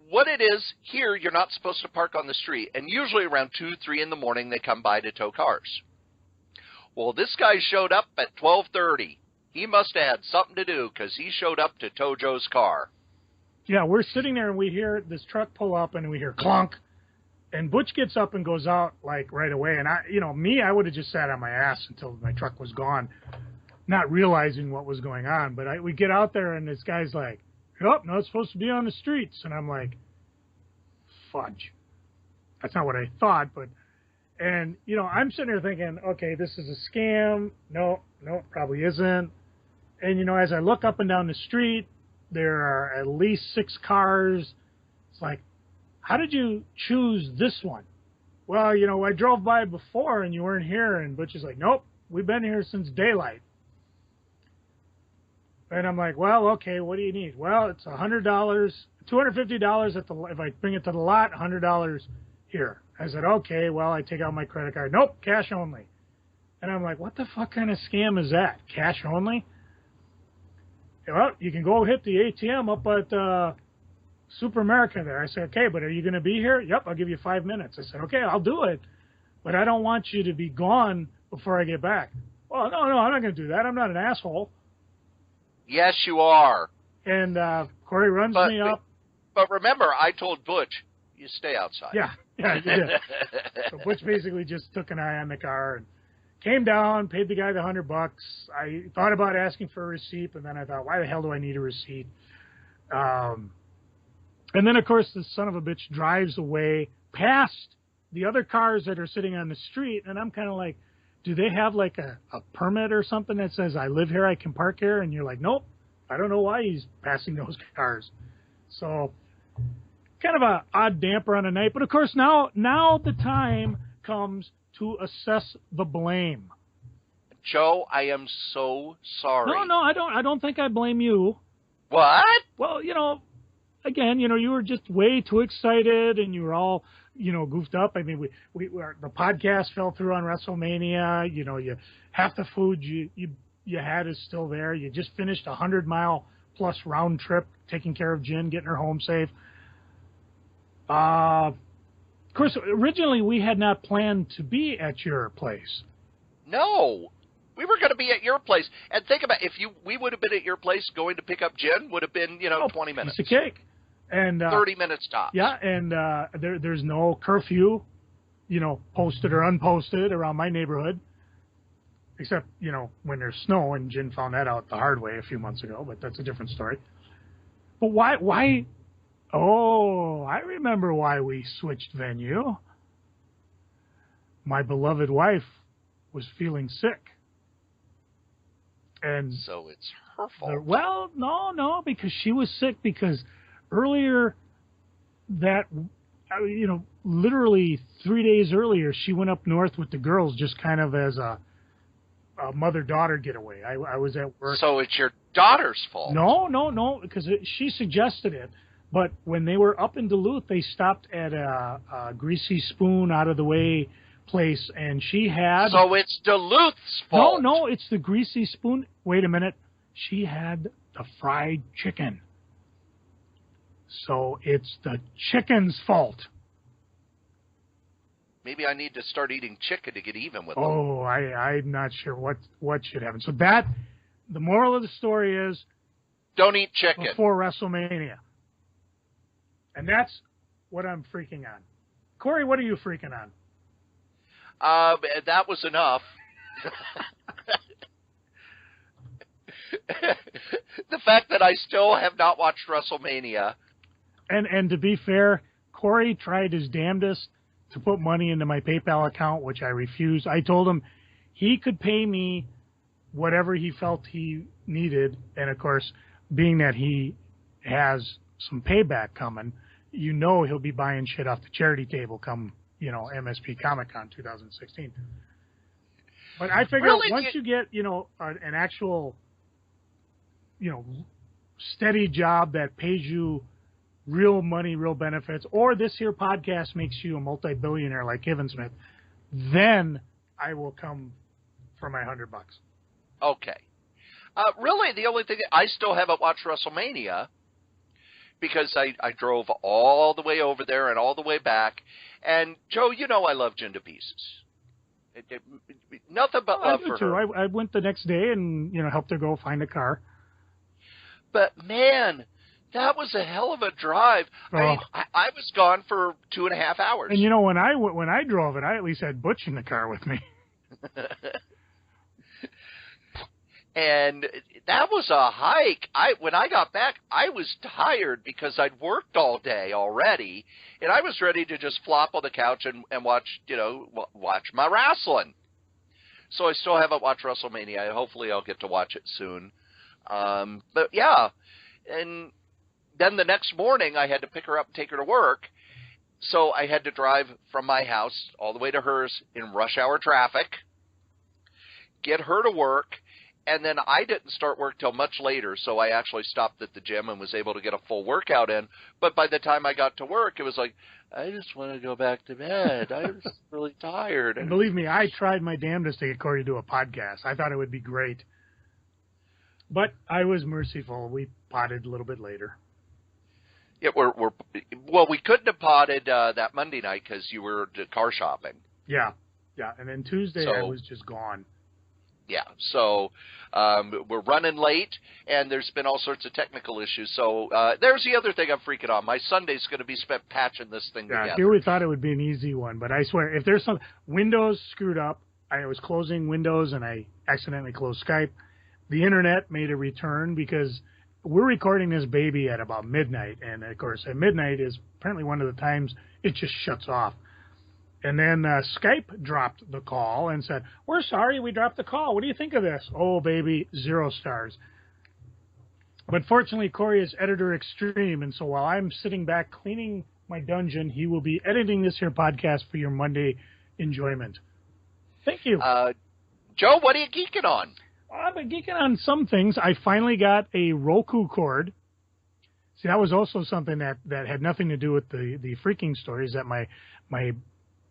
what it is, here you're not supposed to park on the street. And usually around 2, 3 in the morning, they come by to tow cars. Well, this guy showed up at 12:30. He must have had something to do because he showed up to tow Joe's car. Yeah, we're sitting there and we hear this truck pull up and we hear clunk. And Butch gets up and goes out like right away. And I would have just sat on my ass until my truck was gone, not realizing what was going on. But we get out there and this guy's like, "Yep, no, it's supposed to be on the streets." And I'm like, fudge. That's not what I thought, but, and, I'm sitting there thinking, okay, this is a scam. No, it probably isn't. And, as I look up and down the street, there are at least 6 cars. It's like, how did you choose this one? Well, I drove by before and you weren't here. And Butch is like, nope, we've been here since daylight. And I'm like, well, okay, what do you need? Well, it's $100, $250 if I bring it to the lot, $100 here. I said, okay, well, I take out my credit card. Nope, cash only. And I'm like, what the fuck kind of scam is that? Cash only? Well, you can go hit the ATM up at Super America there. I said, okay, but are you going to be here? Yep, I'll give you 5 minutes. I said, okay, I'll do it, but I don't want you to be gone before I get back. Well, no, I'm not going to do that. I'm not an asshole. Yes, you are. And Cory runs me up. But remember, I told Butch, you stay outside. Yeah, you did. So Butch basically just took an eye on the car and came down, paid the guy the $100. I thought about asking for a receipt, but then I thought, why the hell do I need a receipt? And then, of course, the son of a bitch drives away past the other cars that are sitting on the street, and I'm kind of like, do they have like a permit or something that says I live here, I can park here? And you're like, nope, I don't know why he's passing those cars. So kind of a odd damper on a night. But, of course, now the time comes to assess the blame. Joe, I am so sorry. No, I don't think I blame you. What? Well, again, you were just way too excited and you were all, goofed up. I mean, the podcast fell through on WrestleMania. Half the food you had is still there. You just finished a 100-mile-plus round trip, taking care of Jen, getting her home safe. Of course, originally we had not planned to be at your place. No, we were going to be at your place. And think about it, we would have been at your place going to pick up Jen would have been 20 minutes. Piece of cake. And 30 minutes tops. Yeah, and there's no curfew, posted or unposted around my neighborhood, except when there's snow. And Jen found that out the hard way a few months ago, but that's a different story. But why Oh, I remember why we switched venue. My beloved wife was feeling sick. And So it's her fault. well, no, because she was sick because earlier that, literally 3 days earlier, she went up north with the girls just kind of as a mother-daughter getaway. I was at work. So it's your daughter's fault. No, because she suggested it. But when they were up in Duluth, they stopped at a Greasy Spoon out-of-the-way place, and she had... So it's Duluth's fault. No, it's the Greasy Spoon. Wait a minute. She had the fried chicken. So it's the chicken's fault. Maybe I need to start eating chicken to get even with them. Oh, I'm not sure what should happen. So the moral of the story is... Don't eat chicken. Before WrestleMania. And that's what I'm freaking on. Cory, what are you freaking on? That was enough. The fact that I still have not watched WrestleMania. And to be fair, Cory tried his damnedest to put money into my PayPal account, which I refused. I told him he could pay me whatever he felt he needed. And, of course, being that he has some payback coming, he'll be buying shit off the charity table come, MSP Comic-Con 2016. But I figure once you get, an actual, steady job that pays you real money, real benefits, or this here podcast makes you a multi-billionaire like Kevin Smith, then I will come for my $100. Okay. Really, the only thing, I still haven't watched WrestleMania because I drove all the way over there and all the way back. And, Joe, I love Jen to pieces. Nothing but love for her. I went the next day and, helped her go find a car. But, man, that was a hell of a drive. Oh. I mean, I was gone for 2.5 hours. And, when I drove it, I at least had Butch in the car with me. And that was a hike. When I got back, I was tired because I'd worked all day already, and I was ready to just flop on the couch and watch my wrestling. So I still haven't watched WrestleMania. Hopefully I'll get to watch it soon. But yeah, and then the next morning I had to pick her up and take her to work. So I had to drive from my house all the way to hers in rush hour traffic, get her to work. And then I didn't start work till much later, so I actually stopped at the gym and was able to get a full workout in. But by the time I got to work, it was like, I just want to go back to bed. I was really tired. And believe me, I tried my damnedest to get Cory to do a podcast. I thought it would be great. But I was merciful. We potted a little bit later. Yeah, we couldn't have potted that Monday night because you were car shopping. Yeah. And then Tuesday I was just gone. Yeah, so we're running late, and there's been all sorts of technical issues. So there's the other thing I'm freaking on. My Sunday's going to be spent patching this thing together. Here we thought it would be an easy one, but I swear, if there's some Windows screwed up, I was closing Windows and I accidentally closed Skype. The internet made a return because we're recording this baby at about midnight, and of course at midnight is apparently one of the times it just shuts off. And then Skype dropped the call and said, we're sorry we dropped the call. What do you think of this? Oh, baby, 0 stars. But fortunately, Cory is editor extreme, and so while I'm sitting back cleaning my dungeon, he will be editing this here podcast for your Monday enjoyment. Thank you. Joe, what are you geeking on? I've been geeking on some things. I finally got a Roku cord. See, that was also something that had nothing to do with the freaking stories that my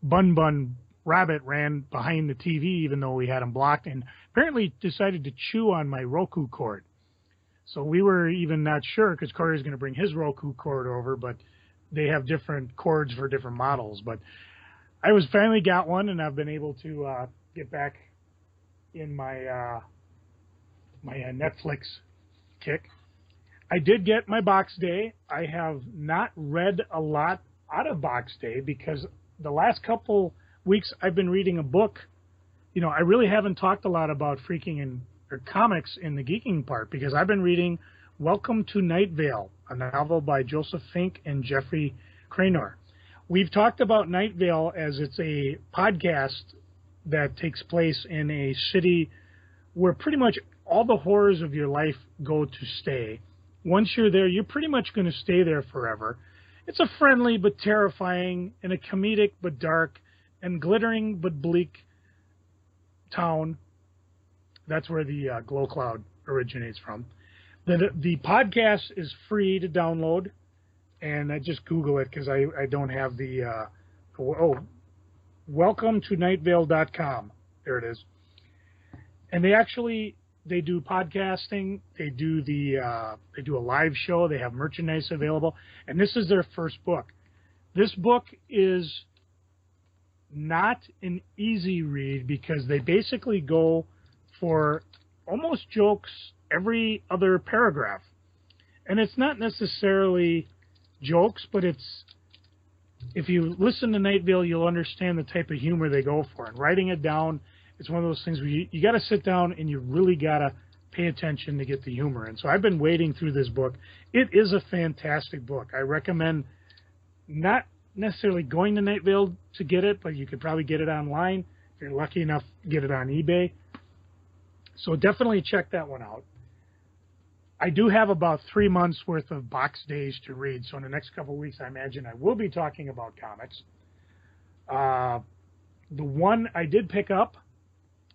Bun Rabbit ran behind the TV, even though we had him blocked, and apparently decided to chew on my Roku cord. So we were even not sure because Cory's going to bring his Roku cord over, but they have different cords for different models. But I finally got one, and I've been able to get back in my my Netflix kick. I did get my Box Day. I have not read a lot out of Box Day because the last couple weeks I've been reading a book. I really haven't talked a lot about freaking or comics in the geeking part because I've been reading Welcome to Night Vale. a novel by Joseph Fink and Jeffrey Cranor. We've talked about Night Vale as it's a podcast that takes place in a city where pretty much all the horrors of your life go to stay. Once you're there, you're pretty much going to stay there forever. It's a friendly but terrifying and a comedic but dark and glittering but bleak town. That's where the Glow Cloud originates from. The podcast is free to download, and I just Google it because I don't have the welcome to nightvale.com. There it is. And they do podcasting, they do a live show, they have merchandise available, and this is their first book. This book is not an easy read because they basically go for almost jokes every other paragraph. And it's not necessarily jokes, but if you listen to Night Vale, you'll understand the type of humor they go for. And writing it down, it's one of those things where you got to sit down and you really got to pay attention to get the humor. And so I've been wading through this book. It is a fantastic book. I recommend not necessarily going to Night Vale to get it, but you could probably get it online. If you're lucky enough, get it on eBay. So definitely check that one out. I do have about 3 months worth of box days to read, so in the next couple of weeks, I imagine I will be talking about comics. The one I did pick up,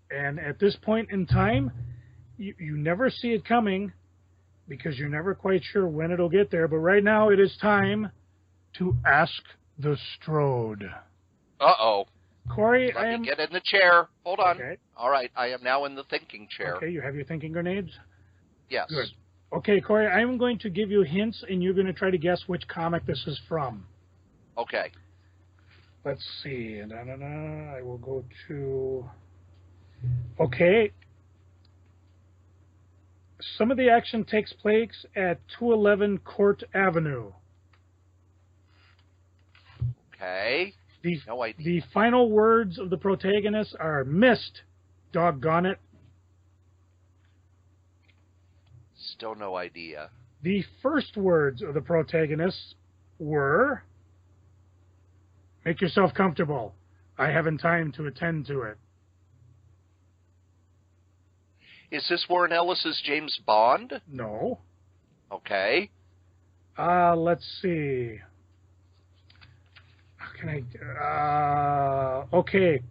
and at this point in time, you never see it coming because you're never quite sure when it'll get there, but right now it is time to ask the Strode. Uh-oh. Cory, Let me get in the chair. Hold on. Okay. All right, I am now in the thinking chair. Okay, you have your thinking grenades? Yes. Good. Okay, Cory, I'm going to give you hints, and you're going to try to guess which comic this is from. Okay. Let's see. I will go to... Okay. Some of the action takes place at 211 Court Avenue. Okay. No idea. The final words of the protagonist are missed. Doggone it. Still no idea. The first words of the protagonist were, make yourself comfortable. I haven't time to attend to it. Is this Warren Ellis's James Bond? No. Okay. Let's see. How can I... okay.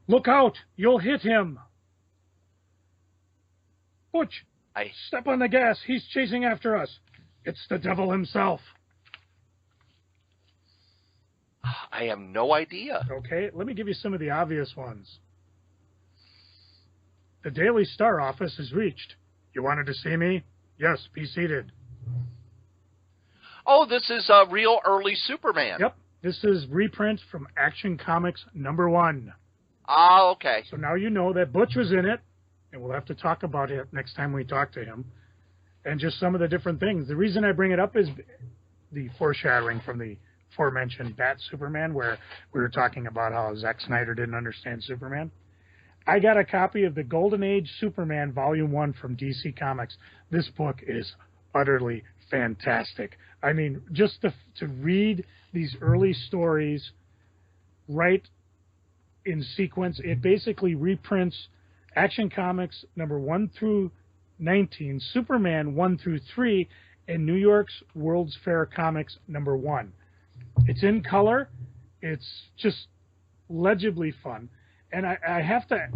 Look out! You'll hit him! Butch, step on the gas. He's chasing after us. It's the devil himself. I have no idea. Okay, let me give you some of the obvious ones. The Daily Star office is reached. You wanted to see me? Yes, be seated. Oh, this is a real early Superman. Yep, this is reprint from Action Comics #1. Ah, okay. So now you know that Butch was in it, and we'll have to talk about it next time we talk to him, and just some of the different things. The reason I bring it up is the foreshadowing from the aforementioned Bat Superman, where we were talking about how Zack Snyder didn't understand Superman. I got a copy of the Golden Age Superman Volume 1 from DC Comics. This book is utterly fantastic. I mean, just to read these early stories right in sequence, it basically reprints Action Comics number 1 through 19, Superman 1 through 3, and New York's World's Fair Comics number 1. It's in color. It's just legibly fun. And I have to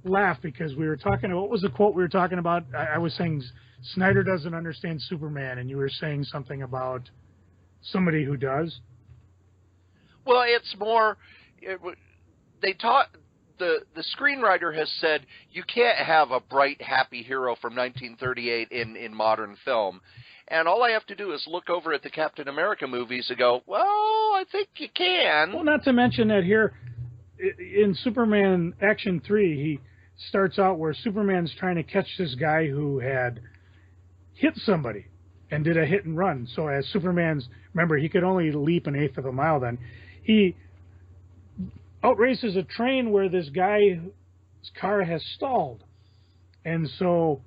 laugh because we were talking, what was the quote we were talking about? I was saying Snyder doesn't understand Superman, and you were saying something about somebody who does. Well, it's more, they taught, the screenwriter has said you can't have a bright, happy hero from 1938 in modern film. And all I have to do is look over at the Captain America movies and go, well, I think you can. Well, not to mention that here, in Superman Action 3, he starts out where Superman's trying to catch this guy who had hit somebody and did a hit and run. So as Superman's, remember, he could only leap an eighth of a mile then. He outraces a train where this guy's car has stalled. And so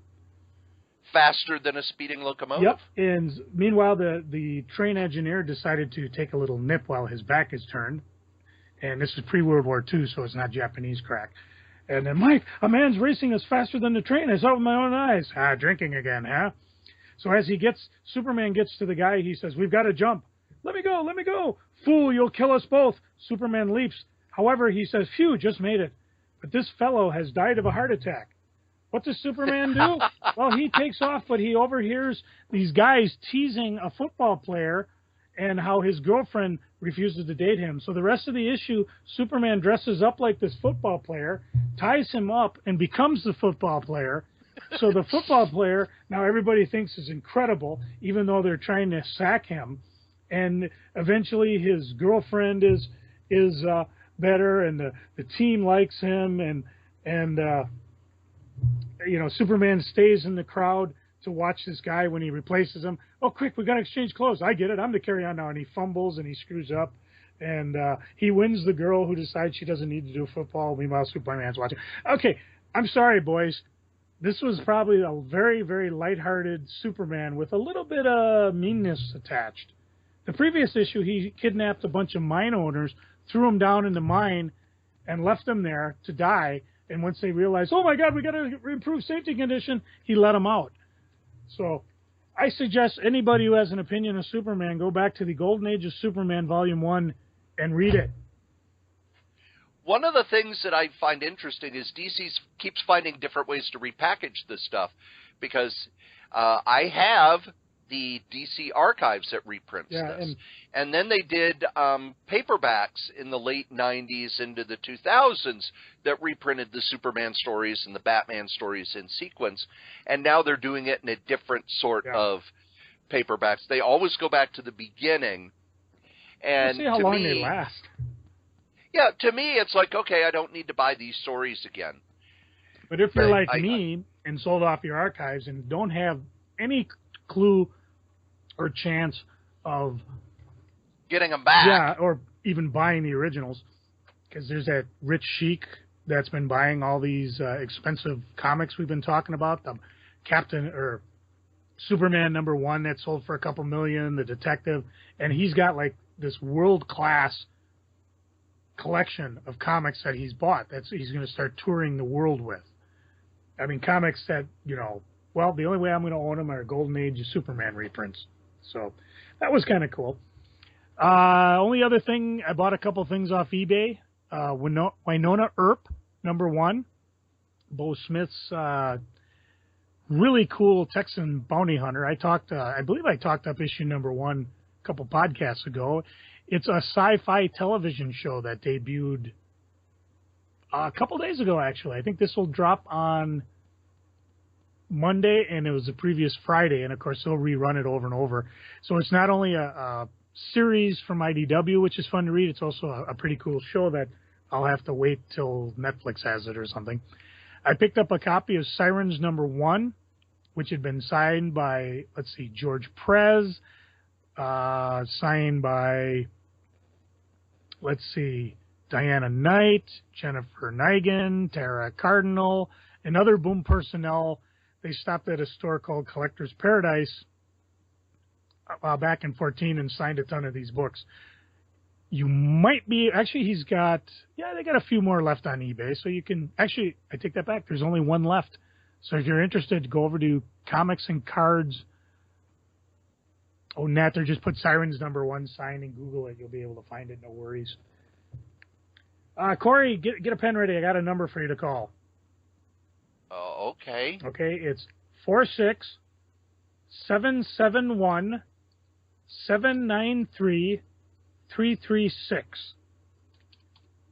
faster than a speeding locomotive. Yep. And meanwhile, the train engineer decided to take a little nip while his back is turned. And this is pre-World War II, so it's not Japanese crack. And then, Mike, a man's racing us faster than the train. I saw it with my own eyes. Drinking again, huh? So as Superman gets to the guy, he says, we've got to jump. Let me go, let me go. Fool, you'll kill us both. Superman leaps. However, he says, phew, just made it. But this fellow has died of a heart attack. What does Superman do? Well, he takes off, but he overhears these guys teasing a football player and how his girlfriend refuses to date him. So the rest of the issue, Superman dresses up like this football player, ties him up, and becomes the football player. So the football player, now everybody thinks is incredible, even though they're trying to sack him. And eventually his girlfriend is better, and the team likes him, and Superman stays in the crowd to watch this guy when he replaces him. Oh, quick, we got to exchange clothes. I get it. I'm the carry-on now. And he fumbles and he screws up. And he wins the girl who decides she doesn't need to do football. Meanwhile, Superman's watching. Okay, I'm sorry, boys. This was probably a very, very lighthearted Superman with a little bit of meanness attached. The previous issue, he kidnapped a bunch of mine owners, threw them down in the mine, and left them there to die. And once they realized, oh, my God, we got to improve safety condition, he let them out. So I suggest anybody who has an opinion of Superman go back to the Golden Age of Superman Volume 1 and read it. One of the things that I find interesting is DC keeps finding different ways to repackage this stuff, because I have the DC archives that reprints this. And then they did paperbacks in the late 90s into the 2000s that reprinted the Superman stories and the Batman stories in sequence. And now they're doing it in a different sort of paperbacks. They always go back to the beginning. And see how long they last. Yeah, to me, it's like, okay, I don't need to buy these stories again. But if you're like me and sold off your archives and don't have any clue or chance of getting them back. Yeah, or even buying the originals, because there's that rich sheik that's been buying all these expensive comics we've been talking about, the Captain or Superman #1 that sold for a couple million, the Detective, and he's got like this world-class collection of comics that he's bought that he's going to start touring the world with. I mean, comics that, well, the only way I'm going to own them are Golden Age of Superman reprints. So that was kind of cool. Only other thing, I bought a couple things off eBay. Winona Earp, #1. Bo Smith's really cool Texan bounty hunter. I believe I talked up issue #1 a couple podcasts ago. It's a sci-fi television show that debuted a couple days ago, actually. I think this will drop on Monday, and it was the previous Friday, and of course they'll rerun it over and over. So it's not only a series from IDW, which is fun to read, it's also a pretty cool show that I'll have to wait till Netflix has it or something. I picked up a copy of Sirens #1, which had been signed by, George Perez, signed by, Diana Knight, Jennifer Nigan, Tara Cardinal, and other Boom personnel. They stopped at a store called Collector's Paradise back in 2014 and signed a ton of these books. You might be, they got a few more left on eBay, so you can, I take that back, there's only one left. So if you're interested, go over to Comics and Cards. Oh, Nat, just put Sirens #1 sign and Google it. You'll be able to find it, no worries. Cory, get a pen ready. I got a number for you to call. Okay. Okay, it's 46771-793-336.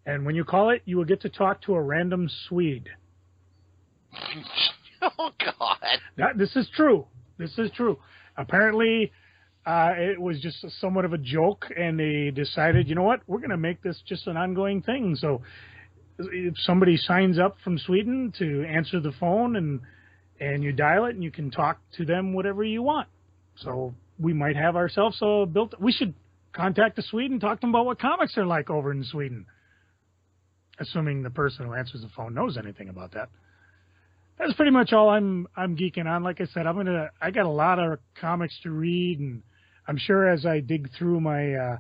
And when you call it, you will get to talk to a random Swede. Oh, God. This is true. Apparently, it was just somewhat of a joke, and they decided, you know what, we're going to make this just an ongoing thing. So if somebody signs up from Sweden to answer the phone, and you dial it, and you can talk to them whatever you want. So we might have ourselves we should contact the Sweden, talk to them about what comics are like over in Sweden, assuming the person who answers the phone knows anything about that. that's pretty much all I'm geeking on. Like I said, I got a lot of comics to read, and I'm sure as I dig through my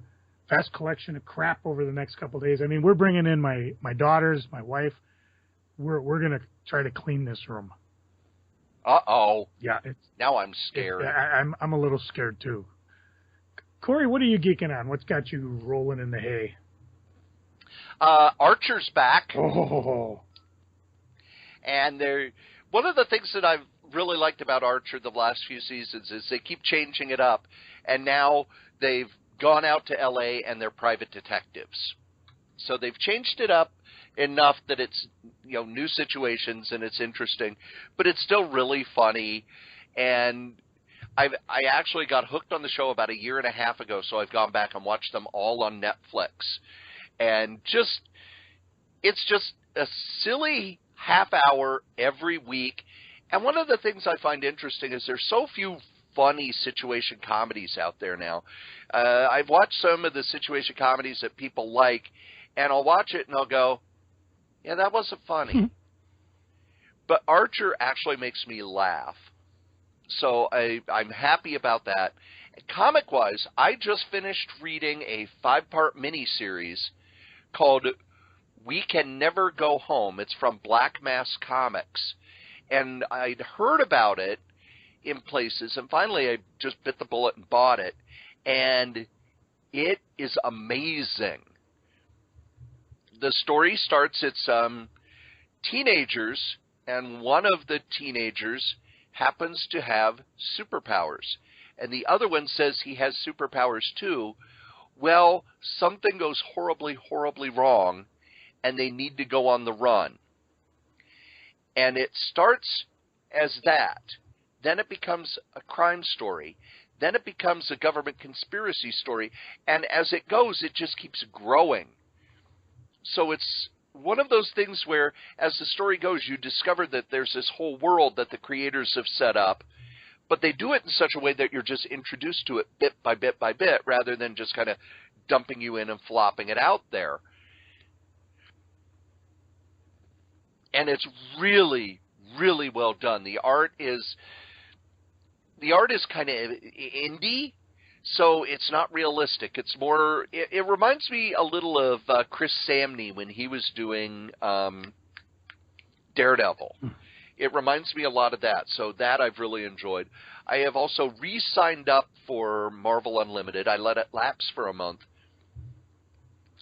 vast collection of crap over the next couple of days. I mean, we're bringing in my daughters, my wife. We're gonna try to clean this room. Uh-oh. Yeah. Now I'm scared. I'm a little scared too. Cory, what are you geeking on? What's got you rolling in the hay? Archer's back. Oh. And one of the things that I've really liked about Archer the last few seasons is they keep changing it up. And now they've gone out to L.A. and they're private detectives. So they've changed it up enough that it's, new situations and it's interesting, but it's still really funny. And I actually got hooked on the show about a year and a half ago, so I've gone back and watched them all on Netflix. And it's just a silly half hour every week. And one of the things I find interesting is there's so few funny situation comedies out there now. I've watched some of the situation comedies that people like, and I'll watch it and I'll go, yeah, that wasn't funny. But Archer actually makes me laugh. So I'm happy about that. Comic-wise, I just finished reading a 5-part miniseries called We Can Never Go Home. It's from Black Mass Comics. And I'd heard about it in places, and finally I just bit the bullet and bought it. And it is amazing. The story starts, it's teenagers, and one of the teenagers happens to have superpowers. And the other one says he has superpowers too. Well, something goes horribly, horribly wrong, and they need to go on the run. And it starts as that. Then it becomes a crime story. Then it becomes a government conspiracy story. And as it goes, it just keeps growing. So it's one of those things where, as the story goes, you discover that there's this whole world that the creators have set up, but they do it in such a way that you're just introduced to it bit by bit by bit, rather than just kind of dumping you in and flopping it out there. And it's really, really well done. The art is kind of indie, so it's not realistic. It's more, it reminds me a little of Chris Samney when he was doing Daredevil. It reminds me a lot of that, so that I've really enjoyed. I have also re-signed up for Marvel Unlimited. I let it lapse for a month.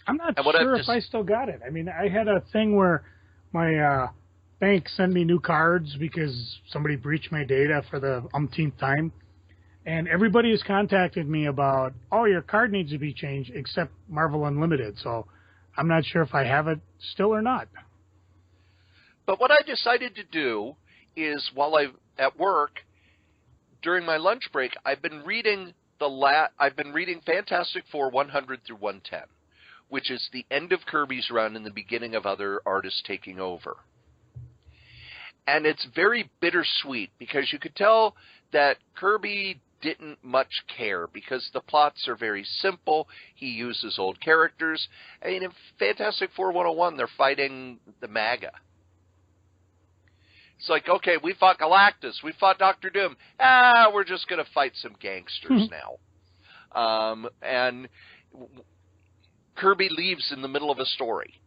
I'm not sure if I still got it. I mean, I had a thing where my bank sent me new cards because somebody breached my data for the umpteenth time. And everybody has contacted me about, oh, your card needs to be changed, except Marvel Unlimited. So I'm not sure if I have it still or not. But what I decided to do is, while I'm at work, during my lunch break, I've been reading Fantastic Four 100 through 110, which is the end of Kirby's run and the beginning of other artists taking over. And it's very bittersweet because you could tell that Kirby didn't much care because the plots are very simple. He uses old characters. I mean, in Fantastic Four 101, they're fighting the MAGA. It's like, okay, we fought Galactus. We fought Dr. Doom. We're just going to fight some gangsters now. And Kirby leaves in the middle of a story.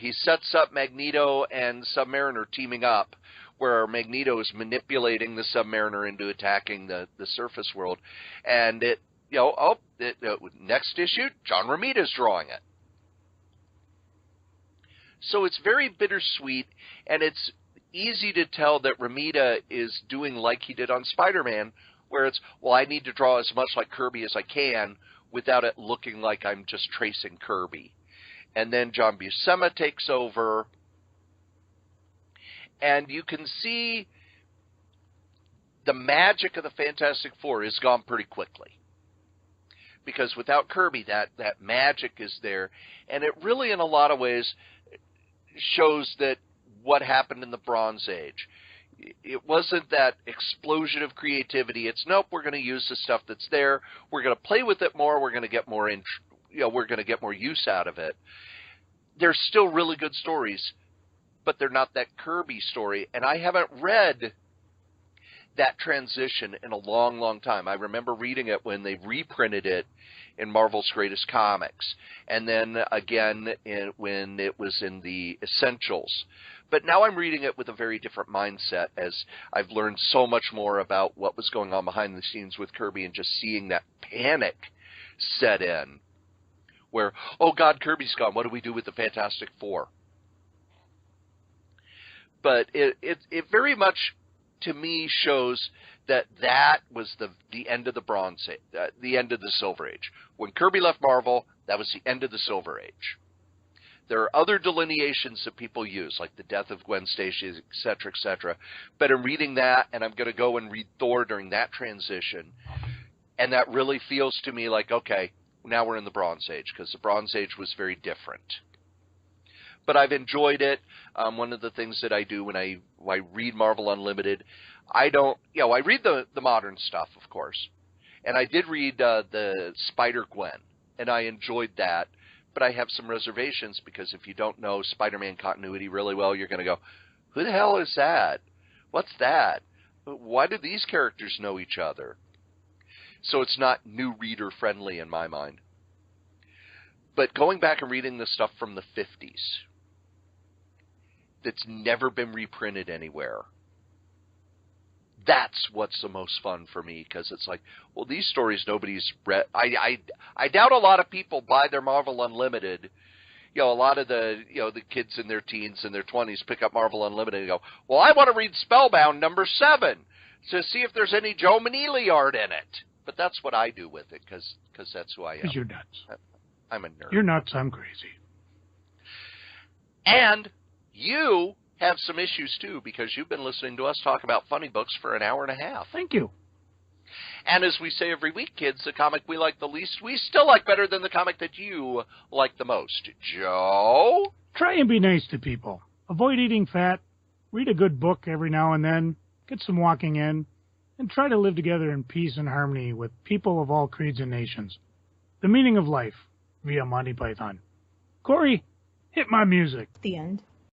He sets up Magneto and Submariner teaming up, where Magneto is manipulating the Submariner into attacking the surface world. And next issue, John Romita's drawing it. So it's very bittersweet, and it's easy to tell that Romita is doing like he did on Spider-Man, where it's, well, I need to draw as much like Kirby as I can without it looking like I'm just tracing Kirby. And then John Buscema takes over, and you can see the magic of the Fantastic Four is gone pretty quickly. Because without Kirby, that magic is there. And it really, in a lot of ways, shows that what happened in the Bronze Age. It wasn't that explosion of creativity. It's, nope, we're going to use the stuff that's there. We're going to play with it more. We're going to get more we're going to get more use out of it. There's still really good stories, but they're not that Kirby story. And I haven't read that transition in a long, long time. I remember reading it when they reprinted it in Marvel's Greatest Comics, and then again when it was in the Essentials. But now I'm reading it with a very different mindset, as I've learned so much more about what was going on behind the scenes with Kirby, and just seeing that panic set in, where, oh God, Kirby's gone, what do we do with the Fantastic Four? But it very much, to me, shows that was the end of the Bronze Age, the end of the Silver Age. When Kirby left Marvel, that was the end of the Silver Age. There are other delineations that people use, like the death of Gwen Stacy, et cetera, but in reading that, and I'm going to go and read Thor during that transition, and that really feels to me like, okay, now we're in the Bronze Age, because the Bronze Age was very different. But I've enjoyed it. One of the things that I do when I read Marvel Unlimited, I read the modern stuff, of course. And I did read the Spider-Gwen, and I enjoyed that. But I have some reservations, because if you don't know Spider-Man continuity really well, you're going to go, who the hell is that? What's that? Why do these characters know each other? So it's not new reader friendly in my mind. But going back and reading the stuff from the 50s that's never been reprinted anywhere, that's what's the most fun for me, because it's like, well, these stories nobody's read. I doubt a lot of people buy their Marvel Unlimited. A lot of the kids in their teens and their 20s pick up Marvel Unlimited and go, well, I want to read Spellbound #7 to see if there's any Joe Manili art in it. But that's what I do with it, because that's who I am. Because you're nuts. I'm a nerd. You're nuts. I'm crazy. And you have some issues, too, because you've been listening to us talk about funny books for an hour and a half. Thank you. And as we say every week, kids, the comic we like the least, we still like better than the comic that you like the most. Joe? Try and be nice to people. Avoid eating fat. Read a good book every now and then. Get some walking in. And try to live together in peace and harmony with people of all creeds and nations. The Meaning of Life, via Monty Python. Cory, hit my music. The end.